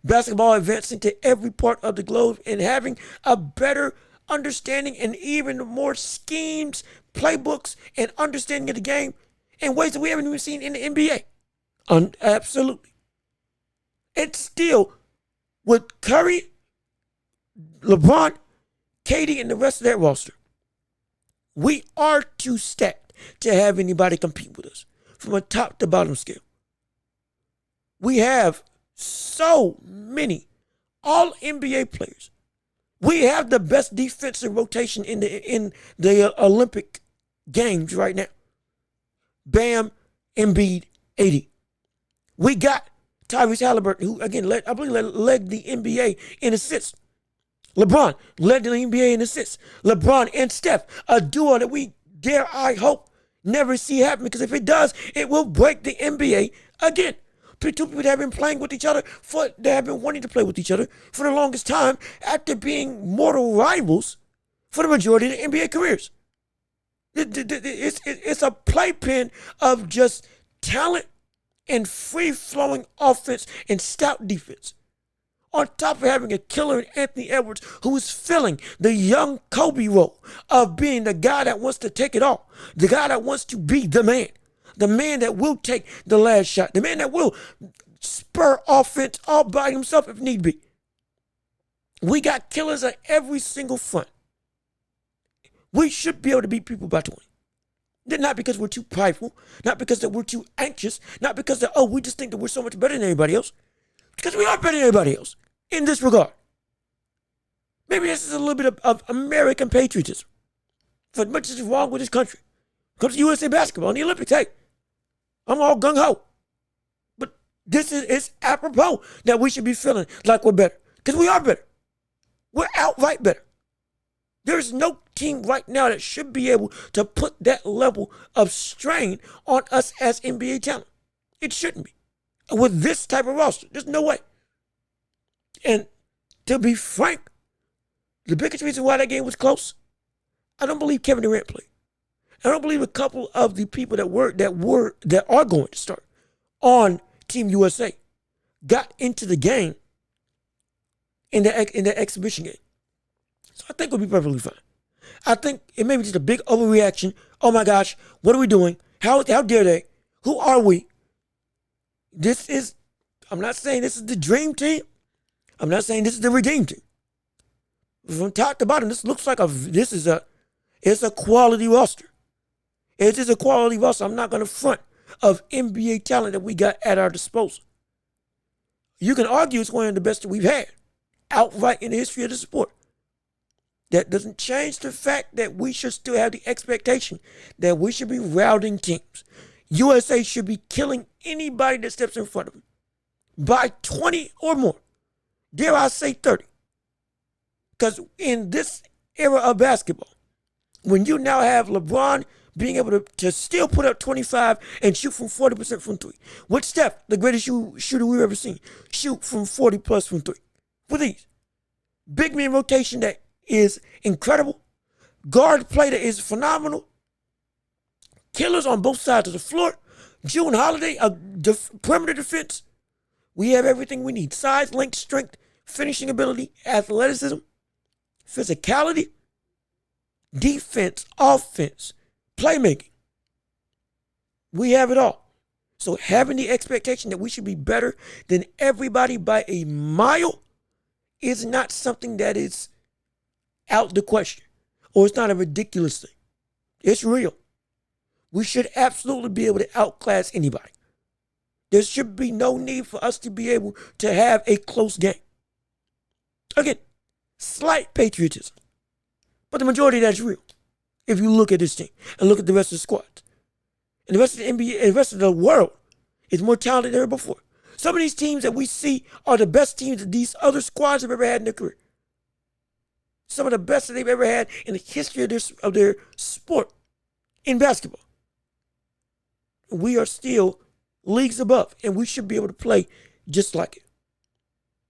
basketball advancing to every part of the globe and having a better understanding and even more schemes, playbooks, and understanding of the game in ways that we haven't even seen in the NBA. Absolutely. It's still, with Curry, LeBron, KD, and the rest of that roster, we are too stacked to have anybody compete with us from a top to bottom scale. We have so many all NBA players We have the best defensive rotation in the Olympic Games right now. Bam, Embiid, AD. We got Tyrese Halliburton, who again led the NBA in assists. LeBron led the NBA in assists. LeBron and Steph, a duo that we dare I hope never see happen, because if it does, it will break the NBA again. Two people that have been playing with each other, they have been wanting to play with each other for the longest time after being mortal rivals for the majority of the NBA careers. It's a playpen of just talent and free-flowing offense and stout defense. On top of having a killer in Anthony Edwards, who is filling the young Kobe role of being the guy that wants to take it all, the guy that wants to be the man that will take the last shot, the man that will spur offense all by himself if need be. We got killers on every single front. We should be able to beat people by 20. Not because we're too prideful, not because that we're too anxious, not because that, we just think that we're so much better than everybody else. Because we are better than everybody else in this regard. Maybe this is a little bit of American patriotism. For as much as is wrong with this country. When it comes to USA basketball and the Olympics, hey, I'm all gung-ho. But this is apropos that we should be feeling like we're better. Because we are better. We're outright better. There's no team right now that should be able to put that level of strain on us as NBA talent. It shouldn't be. With this type of roster, there's no way. And to be frank, the biggest reason why that game was close, I don't believe Kevin Durant played. I don't believe a couple of the people that are going to start on Team USA got into the game in the exhibition game. So I think we'll be perfectly fine. I think it may be just a big overreaction. Oh my gosh, what are we doing? How dare they? Who are we? I'm not saying this is the dream team. I'm not saying this is the redeemed team. From top to bottom, this looks like it's a quality roster. It is a quality roster. I'm not going to front of NBA talent that we got at our disposal. You can argue it's one of the best that we've had outright in the history of the sport. That doesn't change the fact that we should still have the expectation that we should be routing teams. USA should be killing anybody that steps in front of them by 20 or more. Dare I say 30. Because in this era of basketball, when you now have LeBron being able to still put up 25 and shoot from 40% from three, with Steph, the greatest shooter we've ever seen, shoot from 40 plus from three. With these. Big man rotation that is incredible. Guard play that is phenomenal. Killers on both sides of the floor. June Holiday, perimeter defense. We have everything we need. Size, length, strength, finishing ability, athleticism, physicality, defense, offense, playmaking. We have it all. So having the expectation that we should be better than everybody by a mile is not something that is out the question. Or it's not a ridiculous thing. It's real. We should absolutely be able to outclass anybody. There should be no need for us to be able to have a close game. Again, slight patriotism. But the majority of that's real. If you look at this team and look at the rest of the squads. And the rest of the NBA and the rest of the world is more talented than ever before. Some of these teams that we see are the best teams that these other squads have ever had in their career. Some of the best that they've ever had in the history of their sport in basketball. We are still leagues above, and we should be able to play just like it.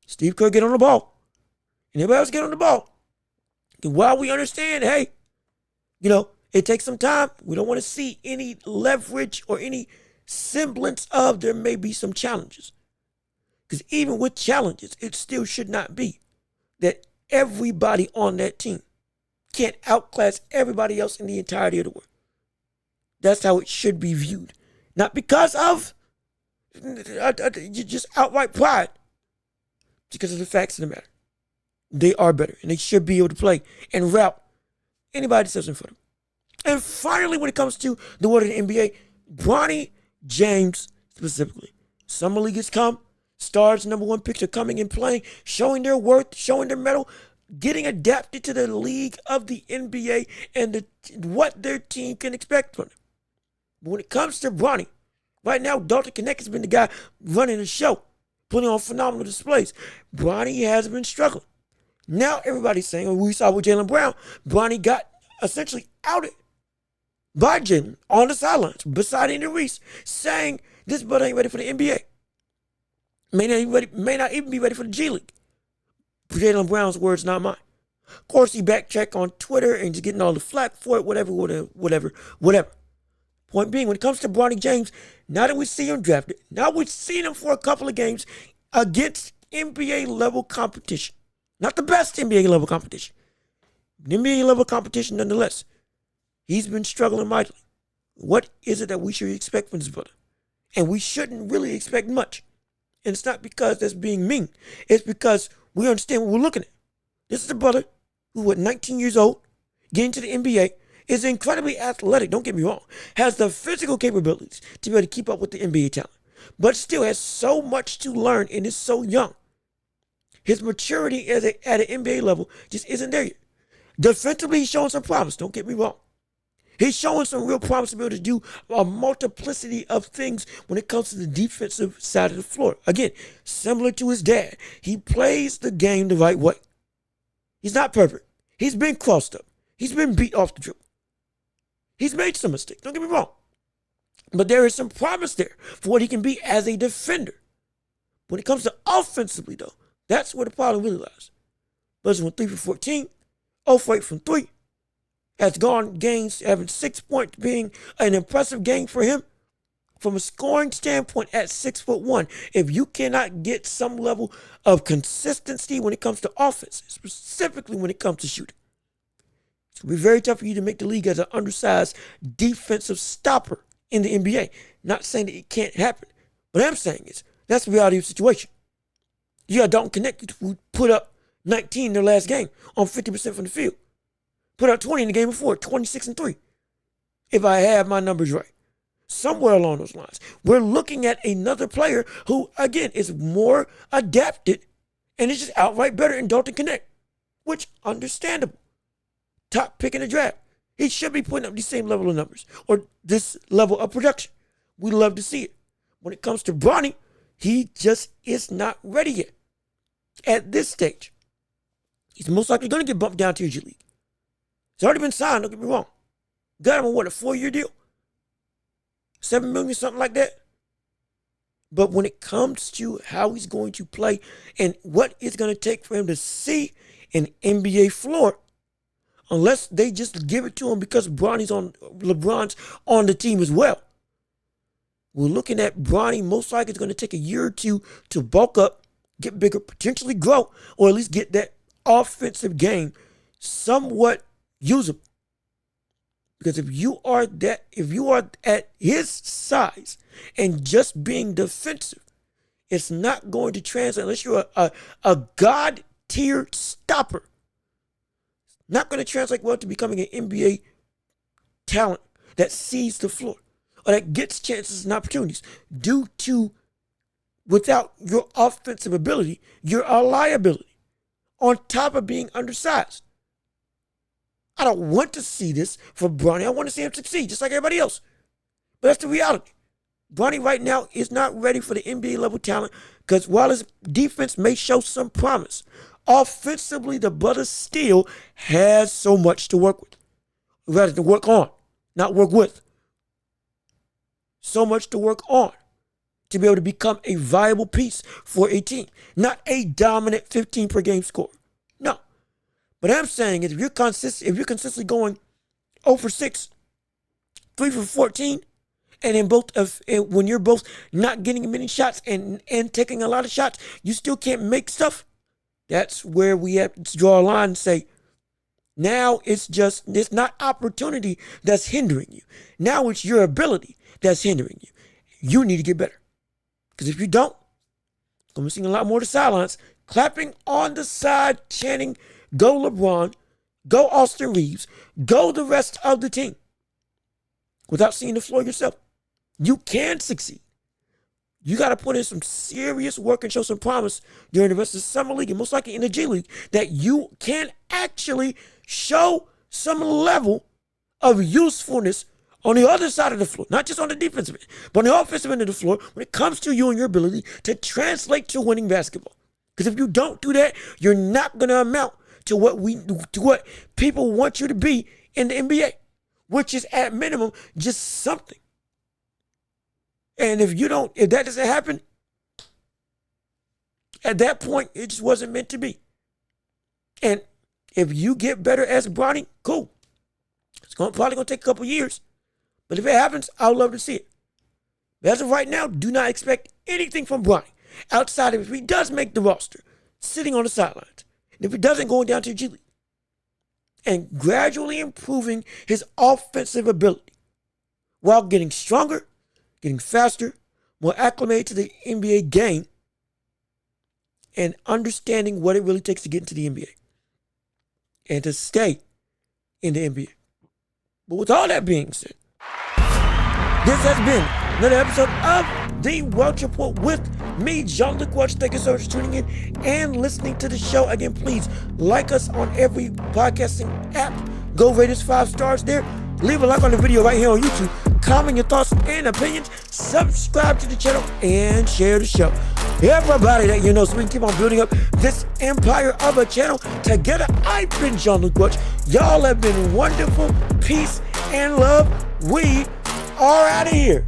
Steve Kerr get on the ball, and everybody else get on the ball. And while we understand, hey, it takes some time. We don't want to see any leverage or any semblance of there may be some challenges. Because even with challenges, it still should not be that everybody on that team can't outclass everybody else in the entirety of the world. That's how it should be viewed. Not because of just outright pride. Because of the facts of the matter. They are better. And they should be able to play and route anybody that steps in front of them. And finally, when it comes to the world of the NBA, Bronny James specifically. Summer League has come. Stars, number one picks are coming and playing, showing their worth, showing their mettle. getting adapted to the league of the NBA and what their team can expect from them. But when it comes to Bronny, right now, Dalton Knecht has been the guy running the show, putting on phenomenal displays. Bronny has been struggling. Now everybody's saying, we saw with Jaylen Brown, Bronny got essentially outed by Jaylen on the sidelines beside Andy Reese, saying this brother ain't ready for the NBA. May not even be ready for the G League. Jaylen Brown's words, not mine. Of course, he backtracked on Twitter and just getting all the flack for it, whatever. Point being, when it comes to Bronny James, now that we see him drafted, now we've seen him for a couple of games against NBA level competition. Not the best NBA level competition. NBA level competition nonetheless. He's been struggling mightily. What is it that we should expect from this brother? And we shouldn't really expect much. And it's not because that's being mean. It's because we understand what we're looking at. This is a brother who, at 19 years old, getting to the NBA, is incredibly athletic, don't get me wrong, has the physical capabilities to be able to keep up with the NBA talent, but still has so much to learn and is so young. His maturity at an NBA level just isn't there yet. Defensively, he's showing some promise, don't get me wrong. He's showing some real promise to be able to do a multiplicity of things when it comes to the defensive side of the floor. Again, similar to his dad, he plays the game the right way. He's not perfect. He's been crossed up. He's been beat off the dribble. He's made some mistakes, don't get me wrong. But there is some promise there for what he can be as a defender. When it comes to offensively, though, that's where the problem really lies. Buzzing went 3 for 14, 0 for 8 from 3. Has gone games, having 6 points being an impressive game for him. From a scoring standpoint at 6'1", if you cannot get some level of consistency when it comes to offense, specifically when it comes to shooting, it's going to be very tough for you to make the league as an undersized defensive stopper in the NBA. Not saying that it can't happen. What I'm saying is that's the reality of the situation. You got Dalton Knecht who put up 19 in their last game on 50% from the field. Put up 20 in the game before, 26 and 3. If I have my numbers right. Somewhere along those lines. We're looking at another player who, again, is more adapted and is just outright better than Dalton Knecht, which, understandable. Top pick in the draft. He should be putting up the same level of numbers or this level of production. We love to see it. When it comes to Bronny, he just is not ready yet. At this stage, he's most likely going to get bumped down to your G League. It's already been signed, don't get me wrong. Got him on what, a 4-year deal? $7 million, something like that? But when it comes to how he's going to play and what it's going to take for him to see an NBA floor, unless they just give it to him because LeBron's on the team as well. We're looking at Bronny most likely it's going to take a year or two to bulk up, get bigger, potentially grow, or at least get that offensive game somewhat usable. Because if you are at his size and just being defensive, it's not going to translate unless you're a God-tiered stopper. Not going to translate well to becoming an NBA talent that sees the floor or that gets chances and opportunities due to, without your offensive ability, you're a liability on top of being undersized. I don't want to see this for Bronny. I want to see him succeed just like everybody else. But that's the reality. Bronny right now is not ready for the NBA level talent because while his defense may show some promise, offensively, the brother still has so much to work with. Rather to work on, not work with. So much to work on to be able to become a viable piece for a team. Not a dominant 15 per game scorer. No. What I'm saying is if you're consistently going 0 for 6, 3 for 14, and when you're both not getting many shots and taking a lot of shots, you still can't make stuff. That's where we have to draw a line and say, now it's not opportunity that's hindering you. Now it's your ability that's hindering you. You need to get better. Because if you don't, I'm going to see a lot more of the sidelines clapping on the side, chanting, go LeBron, go Austin Reeves, go the rest of the team. Without seeing the floor yourself. You can succeed. You got to put in some serious work and show some promise during the rest of the summer league and most likely in the G League that you can actually show some level of usefulness on the other side of the floor, not just on the defensive end, but on the offensive end of the floor when it comes to you and your ability to translate to winning basketball. Because if you don't do that, you're not going to amount to what people want you to be in the NBA, which is at minimum just something. And if that doesn't happen, at that point, it just wasn't meant to be. And if you get better as Bronny, cool. It's probably going to take a couple years. But if it happens, I would love to see it. But as of right now, do not expect anything from Bronny outside of if he does make the roster, sitting on the sidelines. And if he doesn't, going down to the G League. And gradually improving his offensive ability while getting stronger, getting faster, more acclimated to the NBA game, and understanding what it really takes to get into the NBA and to stay in the NBA. But with all that being said, this has been another episode of The Welch Report with me, Jean-Luc Welch. Thank you so much for tuning in and listening to the show. Again, please like us on every podcasting app. Go rate us 5 stars there. Leave a like on the video right here on YouTube. Comment your thoughts and opinions. Subscribe to the channel and share the show. Everybody that you know, so we can keep on building up this empire of a channel together. I've been Jean-Luc Welch. Y'all have been wonderful. Peace and love. We are out of here.